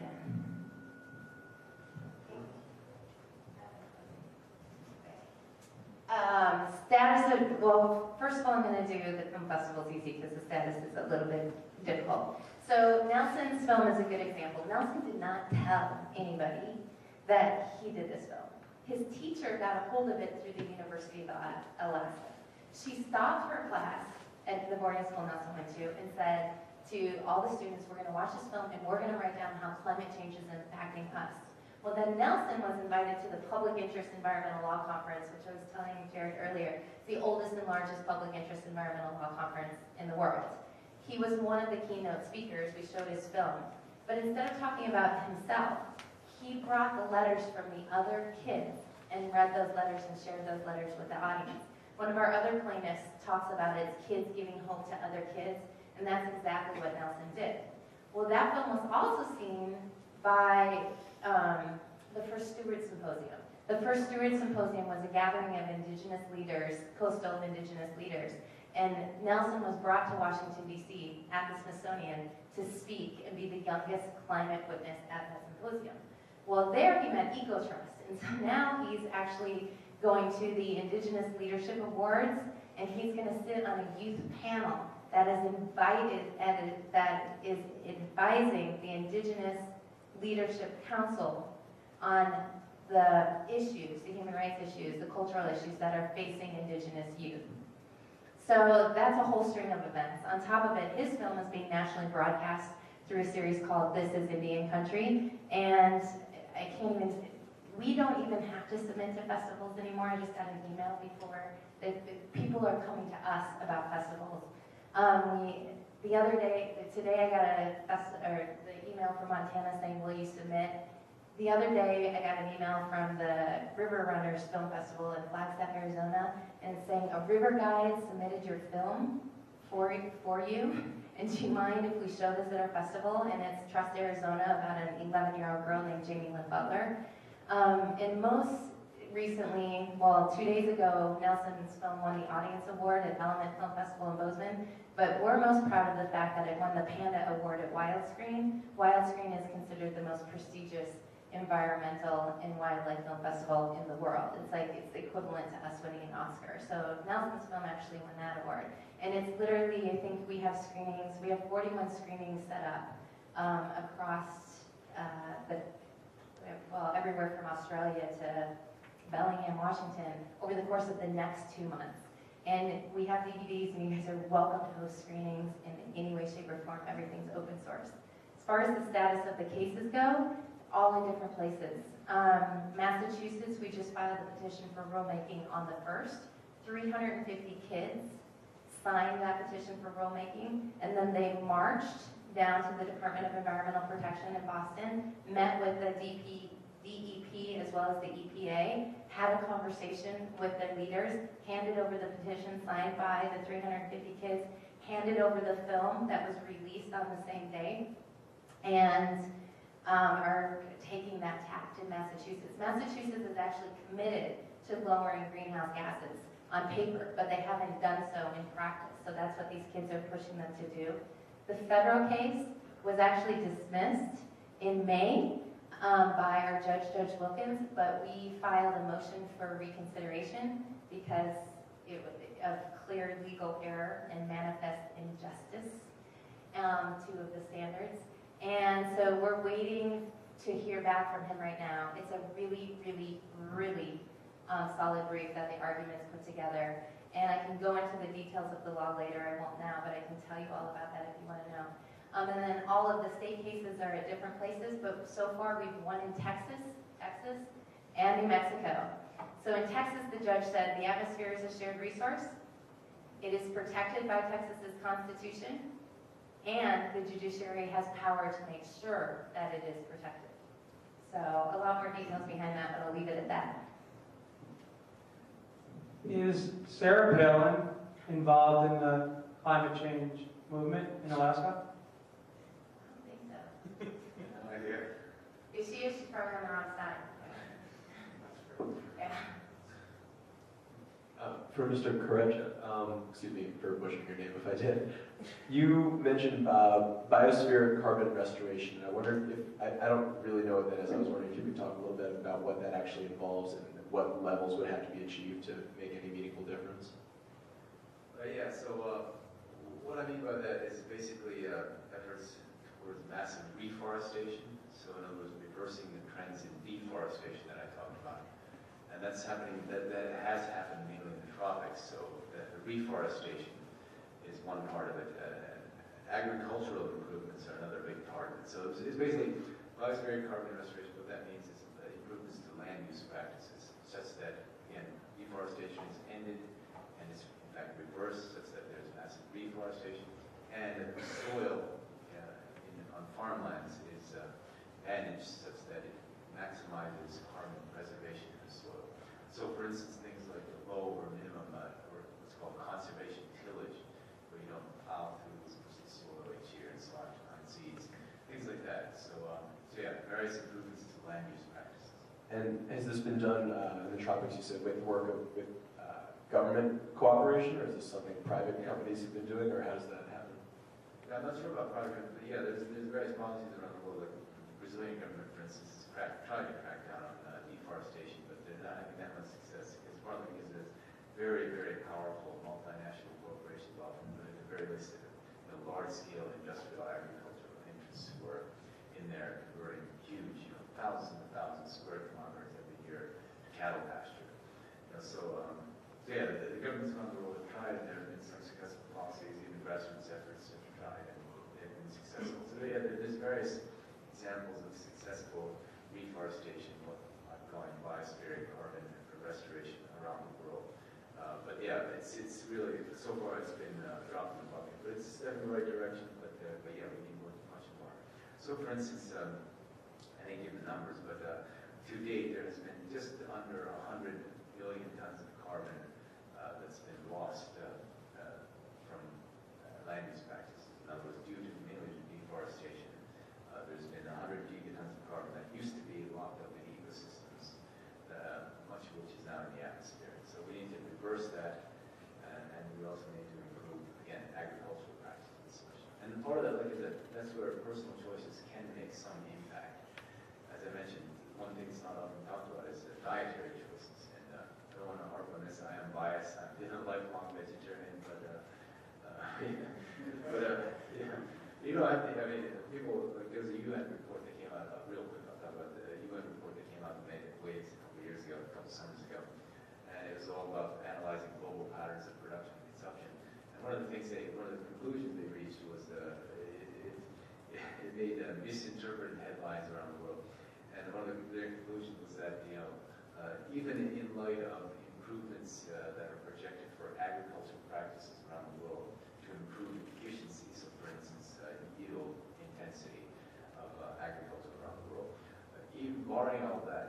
Speaker 3: a status of, well, first of all, I'm going to do the film festival's easy because the status is a little bit difficult. So Nelson's film is a good example. Nelson did not tell anybody that he did this film. His teacher got a hold of it through the University of Alaska. She stopped her class at the boarding school Nelson went to and said to all the students, we're going to watch this film and we're going to write down how climate change is impacting us. Well, then Nelson was invited to the Public Interest Environmental Law Conference, which I was telling Jared earlier, the oldest and largest public interest environmental law conference in the world. He was one of the keynote speakers. We showed his film. But instead of talking about himself, he brought the letters from the other kids and read those letters and shared those letters with the audience. One of our other plaintiffs talks about it as kids giving hope to other kids, and that's exactly what Nelson did. Well, that film was also seen by the First Stewart Symposium. The First Stewart Symposium was a gathering of indigenous leaders, coastal indigenous leaders, and Nelson was brought to Washington, D.C. at the Smithsonian to speak and be the youngest climate witness at that symposium. Well, there he met EcoTrust, and so now he's actually going to the Indigenous Leadership Awards, and he's going to sit on a youth panel that is advising the Indigenous Leadership Council on the issues, the human rights issues, the cultural issues that are facing Indigenous youth. So that's a whole string of events. On top of it, his film is being nationally broadcast through a series called This is Indian Country, and we don't even have to submit to festivals anymore. I just got an email before that people are coming to us about festivals. The other day, today I got the email from Montana saying, will you submit? The other day, I got an email from the River Runners Film Festival in Flagstaff, Arizona, and saying, a river guide submitted your film for you, and do you mind if we show this at our festival? And it's Trust Arizona, about an 11-year-old girl named Jamie Lynn Butler. And most recently, well, 2 days ago, Nelson's film won the Audience Award at Element Film Festival in Bozeman, but we're most proud of the fact that it won the Panda Award at Wildscreen. Wildscreen is considered the most prestigious environmental and wildlife film festival in the world. It's the equivalent to us winning an Oscar. So Nelson's film actually won that award. And it's literally, I think we have screenings, we have 41 screenings set up across everywhere from Australia to Bellingham, Washington, over the course of the next 2 months. And we have DVDs, and you guys are welcome to host screenings in any way, shape, or form. Everything's open source. As far as the status of the cases go, all in different places. Massachusetts, we just filed a petition for rulemaking on the 1st. 350 kids signed that petition for rulemaking, and then they marched down to the Department of Environmental Protection in Boston, met with the DEP as well as the EPA had a conversation with their leaders, handed over the petition signed by the 350 kids, handed over the film that was released on the same day, and are taking that tact in Massachusetts. Massachusetts is actually committed to lowering greenhouse gases on paper, but they haven't done so in practice. So that's what these kids are pushing them to do. The federal case was actually dismissed in May by our judge, Judge Wilkins, but we filed a motion for reconsideration because of clear legal error and manifest injustice, two of the standards. And so we're waiting to hear back from him right now. It's a really, really, really solid brief that the arguments put together. And I can go into the details of the law later. I won't now, but I can tell you all about that if you want to know. And then all of the state cases are at different places, but so far we've won in Texas, and New Mexico. So in Texas, the judge said the atmosphere is a shared resource. It is protected by Texas's Constitution, and the judiciary has power to make sure that it is protected. So a lot more details behind that, but I'll leave it at that.
Speaker 5: Is Sarah Palin involved in the climate change movement in Alaska?
Speaker 3: I don't think so.
Speaker 2: No idea.
Speaker 3: If she is, she's probably on the wrong side. Yeah.
Speaker 6: For Mr. Kharecha, excuse me for butchering your name if I did. You mentioned biospheric carbon restoration, and I wondered if, I don't really know what that is. I was wondering if you could talk a little bit about what that actually involves and what levels would have to be achieved to make any meaningful difference.
Speaker 2: Yeah, so what I mean by that is basically efforts towards massive reforestation. So in other words, reversing the trends in deforestation that I talked about. And that's happening, that has happened mainly in the tropics. So the reforestation is one part of it. Agricultural improvements are another big part of it. So it's basically biospheric carbon restoration. What that means is improvements to land use practices, such that, again, deforestation is ended and is in fact reversed, such that there's massive reforestation, and the soil on farmlands is managed such that it maximizes carbon preservation in the soil. So, for instance, things like the low or minimum, or what's called conservation tillage, where you don't plow through the soil each year and so on to plant seeds, things like that. So yeah, various improvements to land use practices.
Speaker 6: And has this been done in the tropics, you said, with government cooperation, or is this something private companies have been doing, or how does that happen?
Speaker 2: Yeah, I'm not sure about private, but yeah, there's various policies around the world, like the Brazilian government, for instance, is trying to crack down on deforestation, but they're not having that much success, because partly because there's very, very powerful multinational corporations, often, but at the very least, large-scale industrial agricultural interests who are in there converting huge, thousands and thousands of square kilometers every year to cattle pasture. So yeah, the governments around the world have tried, and there have been some successful policies, even grassroots efforts have tried, and they've been successful. So yeah, there's various examples of successful reforestation, what I'm calling biospheric carbon restoration around the world. But yeah, it's really, so far it's been dropped in the bucket, but it's step in the right direction, but yeah, we need much more. So for instance, I didn't give the numbers, but to date there has been just under 100 billion tons of carbon that's been lost from land use practices. In other words, due to mainly to deforestation, there's been 100 gigatons of carbon that used to be locked up in ecosystems, much of which is now in the atmosphere. So we need to reverse that, and we also need to improve, again, agricultural practices. And part of that, like I said, that's where personal choices can make some impact. As I mentioned, one thing that's not often talked about is dietary choices. And I don't want to harp on this, I am biased. I've been a lifelong vegetarian, but I mean, people, like there's a UN report that came out, real quick, I'll talk about the UN report that came out in Waves a couple years ago, a couple summers ago. And it was all about analyzing global patterns of production and consumption. And one of the conclusions they reached was it made misinterpreted headlines around the world. And one of their conclusions was that, even in light of improvements that are projected for agricultural practices around the world to improve efficiency, so for instance, yield intensity of agriculture around the world, even barring all that,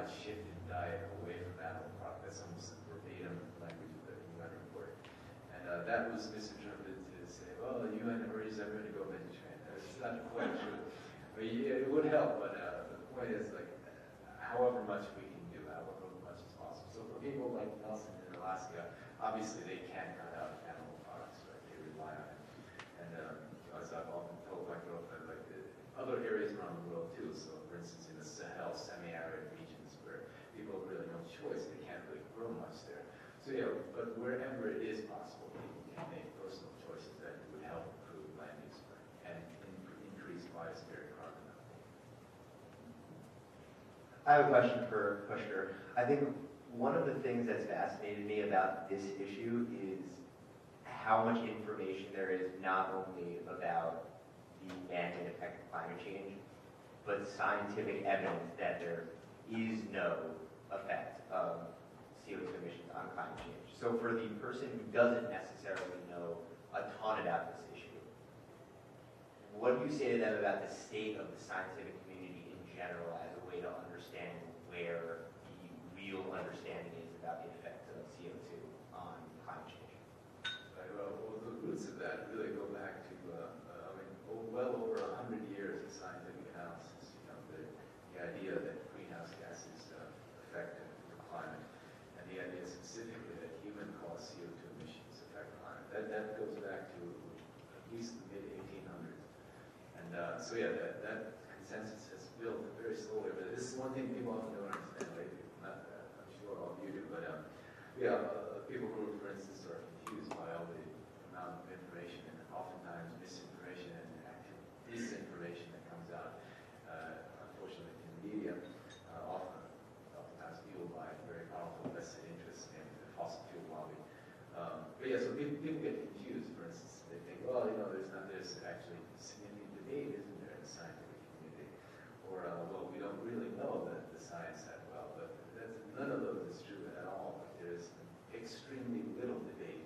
Speaker 2: large shift in diet away from animal products. That's almost a verbatim language of the UN report. And that was misinterpreted to say, well, the UN urges everyone to go vegetarian. It's not quite true. I mean, yeah, it would help, but the point is, like, however much we can do, however much is possible. So for people like Nelson in Alaska, obviously they can't cut out animal products, right? They rely on it. And as I've often told my girlfriend, like other areas around the world too. So for instance, in the Sahel, semi-arid regions where people have really no choice, they can't really grow much there. So yeah, but wherever it is possible, people can make personal choices that would help improve land use and increase biospheric carbon.
Speaker 1: I have a question for Pushker. I think one of the things that's fascinated me about this issue is how much information there is not only about the man-made effect of climate change, but scientific evidence that there is no effect of CO2 emissions on climate change. So for the person who doesn't necessarily know a ton about this issue, what do you say to them about the state of the scientific community in general as a way to understand where the real understanding is about the effects of CO2 on climate change?
Speaker 2: Well, the roots of that really go back to, well over 100 years of scientific analysis. You know, the idea that greenhouse gases affect the climate, and the idea specifically that human-caused CO2 emissions affect climate. That goes back to at least the mid-1800s. And so yeah, that consensus has built very slowly. But this is one thing people often don't understand. Lately. I'm sure all of you do, but people who, for instance, are confused by all the amount of information and oftentimes misinformation and disinformation that comes out, unfortunately, in the media, oftentimes fueled by very powerful vested interests in the fossil fuel lobby. But yeah, so people get confused. For instance, they think, well, you know, there's actually significant debate, isn't there, in the scientific community? Or, well, we don't really know the science that well. But none of those is true at all. There's extremely little debate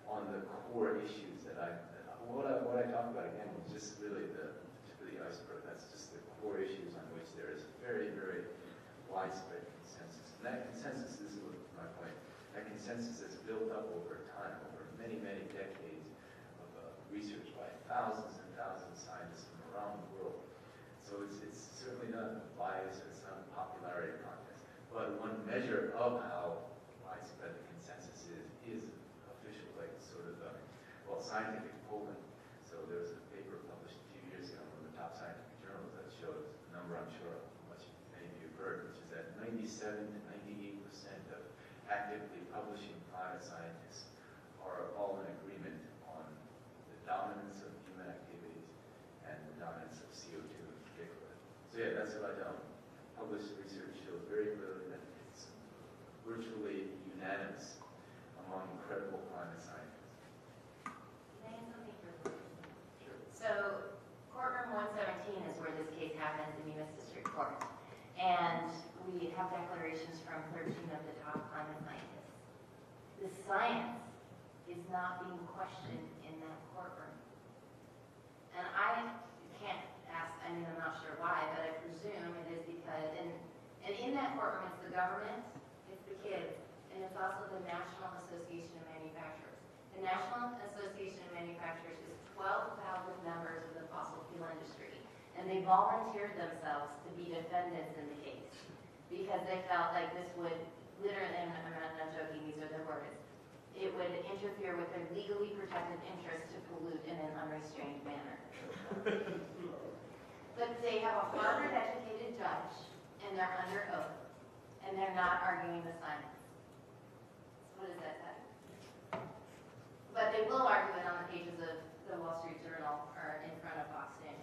Speaker 2: on the core issues that what I talk about again was just really the tip of the iceberg. That's just the core issues on which there is very, very widespread consensus. And that consensus, this is my point, that consensus has built up over time, over many, many decades of research by thousands and thousands of scientists from around the world. So it's certainly not a bias or it's not a popularity contest. But one measure of how widespread the consensus is official, like sort of, scientific polling. So there was a paper published a few years ago in one of the top scientific journals that showed a number I'm sure many of you have heard, which is that 97 to 98% of actively publishing climate scientists are all in agreement on the dominance of human activities and the dominance of CO2 in particular. So yeah, that's what I know. Published research shows very clearly that it's virtually unanimous among credible climate scientists.
Speaker 3: So courtroom 117 is where this case happens in U.S. District Court. And we have declarations from 13 of the top climate scientists. The science is not being questioned in that courtroom. And I can't ask, I'm not sure why, but I presume it is because, and in that courtroom it's the government, it's the kids, and it's also the National Association of Manufacturers. The National Association of Manufacturers is 12,000 members of the fossil fuel industry, and they volunteered themselves to be defendants in the case because they felt like this would literally, and I'm not joking, these are the words, it would interfere with their legally protected interest to pollute in an unrestrained manner. But they have a Harvard-educated judge, and they're under oath, and they're not arguing the science. So what does that say? But they will argue it on the pages of the Wall Street Journal or in front of Fox News.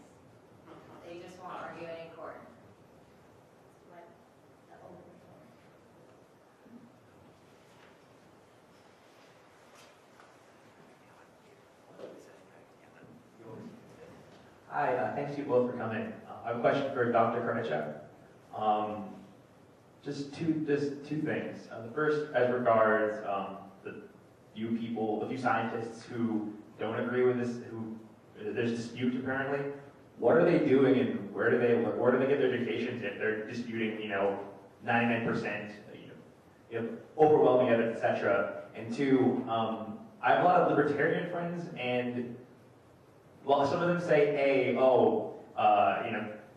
Speaker 3: They just won't argue it in court. What?
Speaker 7: Hi, thanks you both for coming. I have a question for Dr. Kharecha. Just two things. The first, as regards the few scientists who don't agree with this, who there's dispute apparently. What are they doing, and where do they get their educations if they're disputing, 99%, overwhelming evidence, etc. And two, I have a lot of libertarian friends, and well, some of them say,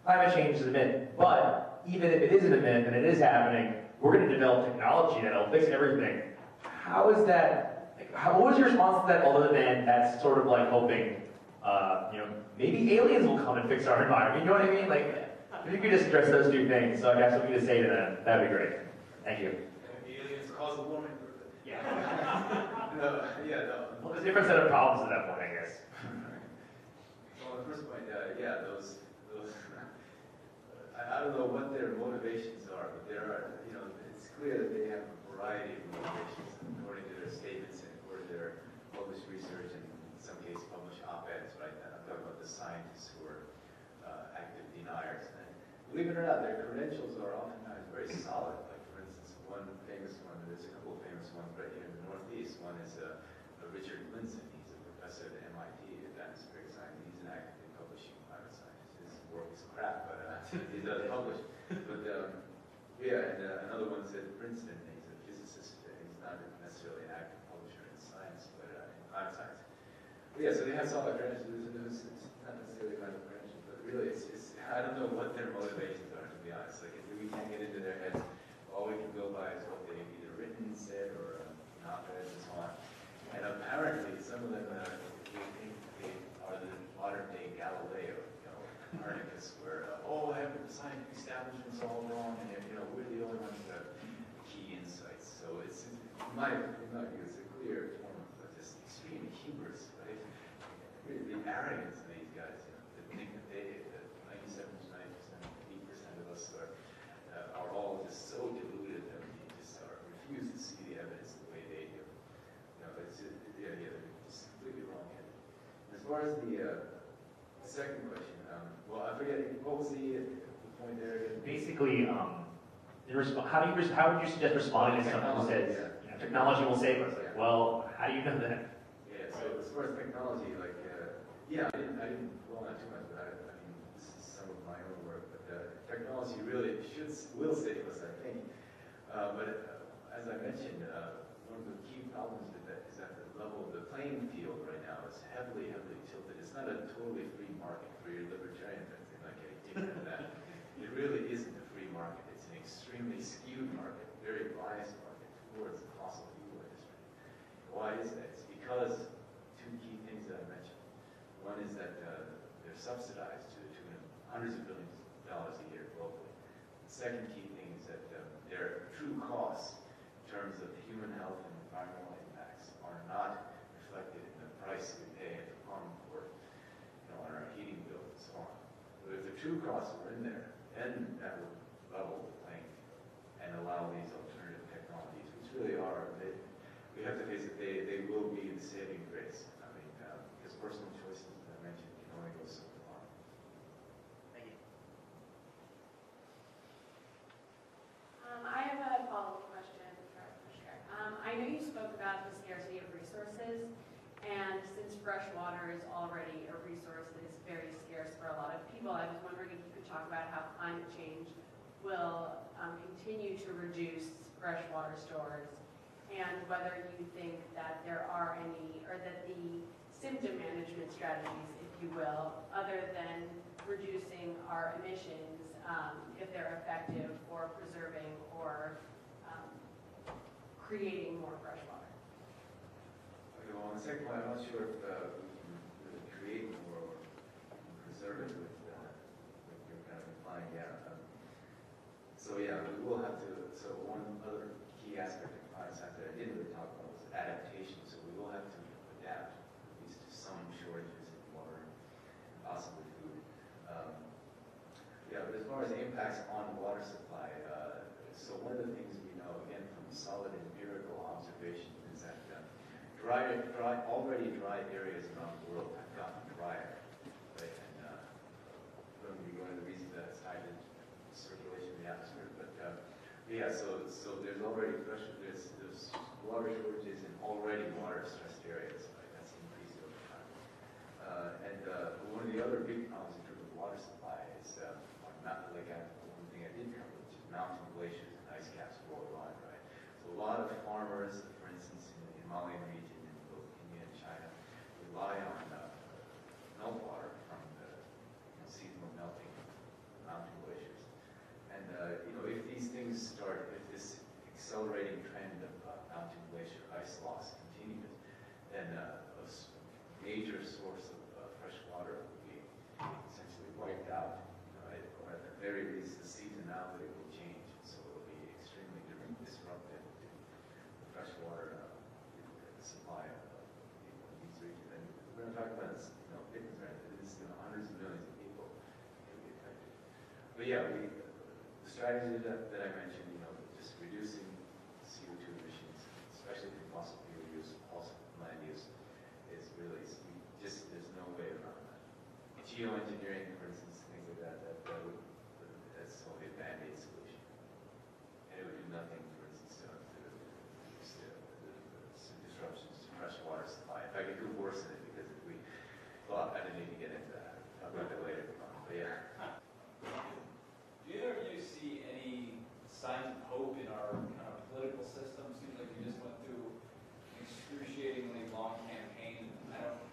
Speaker 7: climate change is a myth, but even if it isn't a myth and it is happening, we're going to develop technology that'll fix everything. How is that, what was your response to that other than that's sort of like hoping, maybe aliens will come and fix our environment, you know what I mean? Like, if you could just address those two things, so I got something to say to them, that'd be great. Thank you.
Speaker 2: Aliens cause the warming.
Speaker 7: Yeah.
Speaker 2: No.
Speaker 7: Well, there's a different set of problems at that point, I guess.
Speaker 2: Well, the first point, those I don't know what their motivations are, but there are, it's clear that they have a variety of motivations according to their statements and according to their published research and in some cases published op-eds, right? And I'm talking about the scientists who are active deniers. And believe it or not, their credentials are oftentimes very solid. Like, for instance, one famous one, there's a couple of famous ones right here in the Northeast. One is Richard Linson. He's a professor at MIT, at atmospheric science. He's an actively publishing climate scientist. His work is crap, but he does publish. But another one's at Princeton. He's a physicist. He's not necessarily an active publisher in science, but in climate science. But so they have solid credentials. It's not necessarily kind of credentials, but really, I don't know what their motivations are, to be honest. Like, we can't get into their heads. All we can go by is what they've either written, said, or op-eds and so on. And apparently, some of them they are the modern-day Galileo, Copernicus, where the scientific establishment's all wrong, and we're the only ones that have key insights. So in my view, it's a clear form of just extreme hubris, right? The arrogance of these guys, that think that 97%, 8% of us are all just so deluded that we just refuse to see the evidence the way they do. They're just completely wrong-headed. As far as the second question, I forget, what was the point there again?
Speaker 7: Basically, how would you suggest responding to someone who says, technology will save us? Like, well, how do you know that?
Speaker 2: Yeah, so as far as technology, I didn't dwell on too much, but I mean, this is some of my own work, but technology really will save us, I think. But as I mentioned, one of the key problems is that the level of the playing field right now is heavily tilted. It's not a totally free market for your libertarian friends. They're not getting deeper into that. It really isn't a free market. It's an extremely skewed market, very biased market towards the fossil fuel industry. Why is that? It's because two key things that I mentioned. One is that they're subsidized to the tune of hundreds of billions of dollars a year globally. The second key thing is that their true costs in terms of human health and environmental impacts are not reflected in the price we pay at the pump or on our heating bills and so on. But if the true costs were in there, then that would level the playing field and allow these alternative technologies, which really are, we have to face it, they will be the saving grace. I mean, because personal choices, as I mentioned, can only go so far.
Speaker 7: Thank you.
Speaker 8: I have a follow-up question for Pushker. I know you spoke about the scarcity of resources, and since fresh water is already a resource that is very scarce for a lot of people, I was wondering if you could talk about how climate change will continue to reduce freshwater stores, and whether you think that there are any, or that the symptom management strategies, if you will, other than reducing our emissions, if they're effective for preserving or creating more fresh water.
Speaker 2: Okay, well, on the second one, I'm not sure if we can really create more or preserve it with your kind of implying, we will have to, so one other key aspect of climate science that I didn't really talk about was adaptation. So we will have to adapt at least to some shortages in water, possibly food. But as far as the impacts on water supply, so one of the things we know, again, from solid empirical observation is that already dry areas around the world have gotten drier, right? And going to be one of the reasons that it's tied to circulation in the atmosphere. But so there's already pressure, there's water shortages in already water-stressed areas, right? That's increased over time. One of the other big problems in terms of water supply is one thing I did cover, which is mountain glaciers and farmers, for instance, in the Himalayan region in both India and China, rely on meltwater from the seasonal melting of mountain glaciers. And if these things start, if this accelerating trend of mountain glacier ice loss continues, then a major source of fresh water will be essentially wiped out. Or at the very least, the seasonality will change, so it will be extremely disruptive to the freshwater supply of people in these regions. And we're not talking about this, victims, right? It is hundreds of millions of people will be affected. But yeah, the strategy that I mentioned, just reducing CO2 emissions, especially from fossil fuel use, also land use, is really there's no way around that. Geoengineering, for instance, things like that's only a band-aid solution. And it would do nothing, for instance, to reduce the disruptions to fresh water supply. In fact, it could worsen it because I didn't need to get into that. I'll talk about that later. But yeah.
Speaker 9: Do either of you see any signs of hope in our kind of political system? Seems like we just went through an excruciatingly long campaign. I don't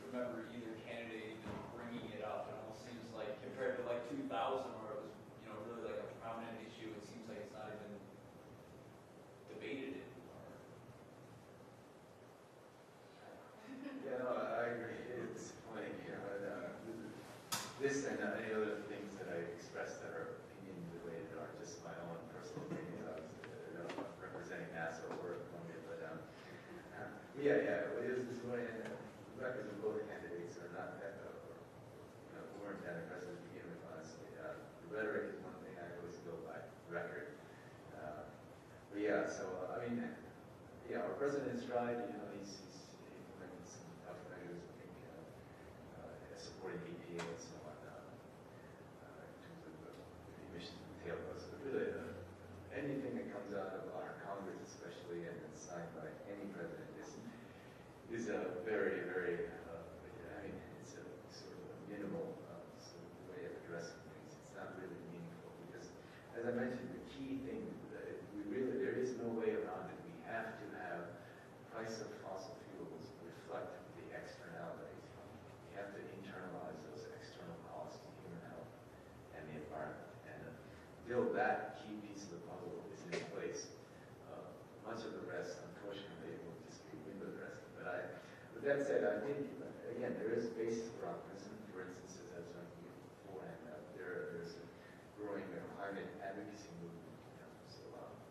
Speaker 9: remember either candidate even bringing it up. It almost seems like, compared to like 2000, where it was, really like a prominent issue, it seems like it's not even debated anymore.
Speaker 2: Yeah, no, I agree. It's disappointing. This and any other things that I expressed that are opinion related are just my own personal opinions. I was representing NASA or Columbia, but it was disappointing. And the records of both candidates are not that, weren't that impressive to begin with, honestly. The rhetoric is one thing I always go by, record. But yeah, so our president's tried. He's implemented some tough measures. I think supporting EPA and so on in terms of the emissions from tailboats. But really, anything that comes out of our Congress, especially, and it's signed by any president, is a very, very. It's a sort of a minimal sort of way of addressing things. It's not really meaningful because, as I mentioned, the key thing that there is no way around it. We have to have the price of fossil fuels reflect the externalities. We have to internalize those external costs to human health and the environment. And until that key piece of the puzzle is in place, much of the rest, unfortunately, will just be window dressing. But with that said, I think, again, there is a basis for optimism. For instance, as I was mentioning beforehand, there's a growing climate advocacy movement.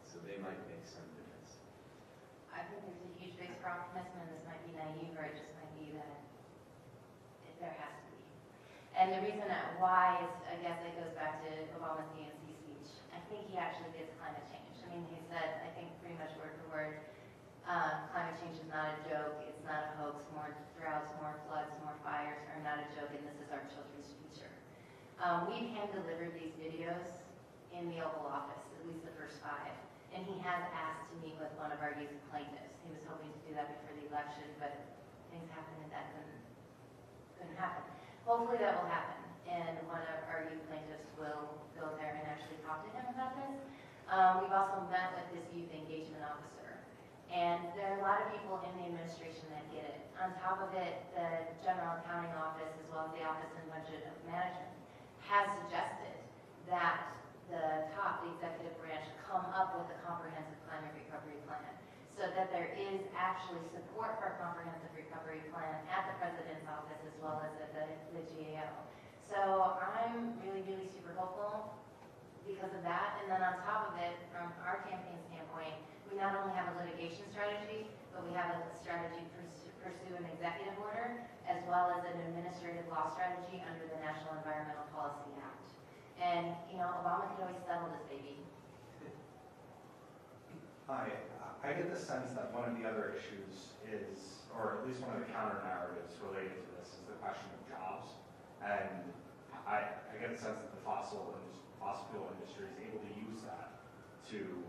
Speaker 2: So they might make some difference.
Speaker 3: I think there's a huge base for optimism, and this might be naive, or it just might be that there has to be. And the reason why is, I guess it goes back to Obama's DNC speech. I think he actually gets climate change. He said, I think pretty much word for word, climate change is not a joke, it's not a hoax, more droughts, more floods, more fires are not a joke, and this is our children's future. We've hand-delivered these videos in the Oval Office, at least the first 5. And he has asked to meet with one of our youth plaintiffs. He was hoping to do that before the election, but things happened and that couldn't happen. Hopefully that will happen, and one of our youth plaintiffs will go there and actually talk to him about this. We've also met with this youth engagement officer, and there are a lot of people in the administration that get it. On top of it, the General Accounting Office, as well as the Office and Budget of Management, has suggested that the executive branch, come up with a comprehensive climate recovery plan, so that there is actually support for a comprehensive recovery plan at the President's office as well as at the GAO. So I'm really, really super hopeful because of that. And then on top of it, from our campaign standpoint, we not only have a litigation strategy, but we have a strategy to pursue an executive order, as well as an administrative law strategy under the National Environmental Policy Act. And, Obama could always settle this baby.
Speaker 10: Hi, I get the sense that one of the other issues is, or at least one of the counter narratives related to this, is the question of jobs. And I get the sense that the fossil fuel industry is able to use that to,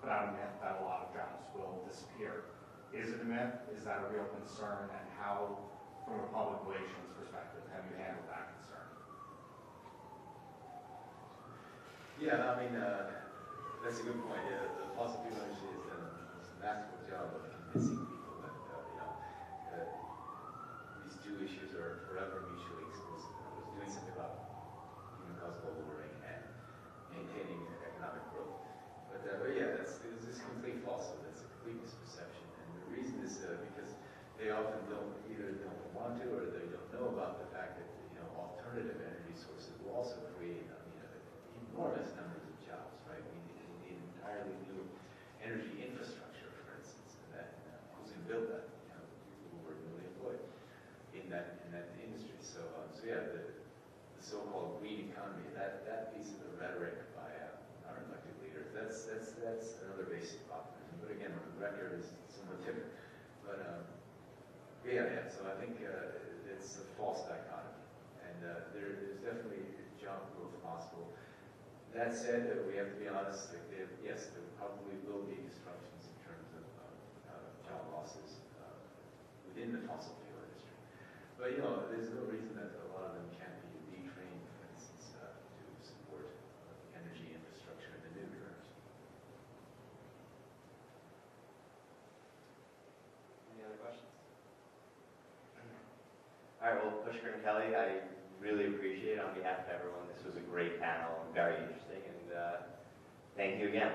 Speaker 10: put out a myth that a lot of jobs will disappear. Is it a myth? Is that a real concern? And how, from a public relations perspective, have you handled that concern?
Speaker 2: Yeah, that's a good point. Yeah, the fossil fuel industry has done a masterful job of convincing people that, these two issues are forever mutually exclusive. I was doing something about human-caused global warming and maintaining economic growth. But yeah, it's complete falsehood. That's a complete misperception. And the reason is because they often don't want to, or they don't know about the fact that alternative energy sources will also create enormous numbers of jobs. Right? We need entirely new energy infrastructure, for instance, and that who's going to build that? People who were newly employed in that industry. So yeah, the so-called green economy, that piece of the rhetoric by our elected leaders, that's another basic optimism. But again, the record is somewhat different. But yeah. So I think it's a false dichotomy, and there's definitely job growth possible. That said, we have to be honest. Yes, there probably will be disruptions in terms of job losses within the fossil fuel industry. But there's no reason that a lot of them can't be retrained, for instance, to support energy infrastructure in the new terms.
Speaker 1: Any other questions? All right, well, Pushker and Kelly, I really appreciate it on behalf of everyone. This was a great panel, very interesting, and thank you again.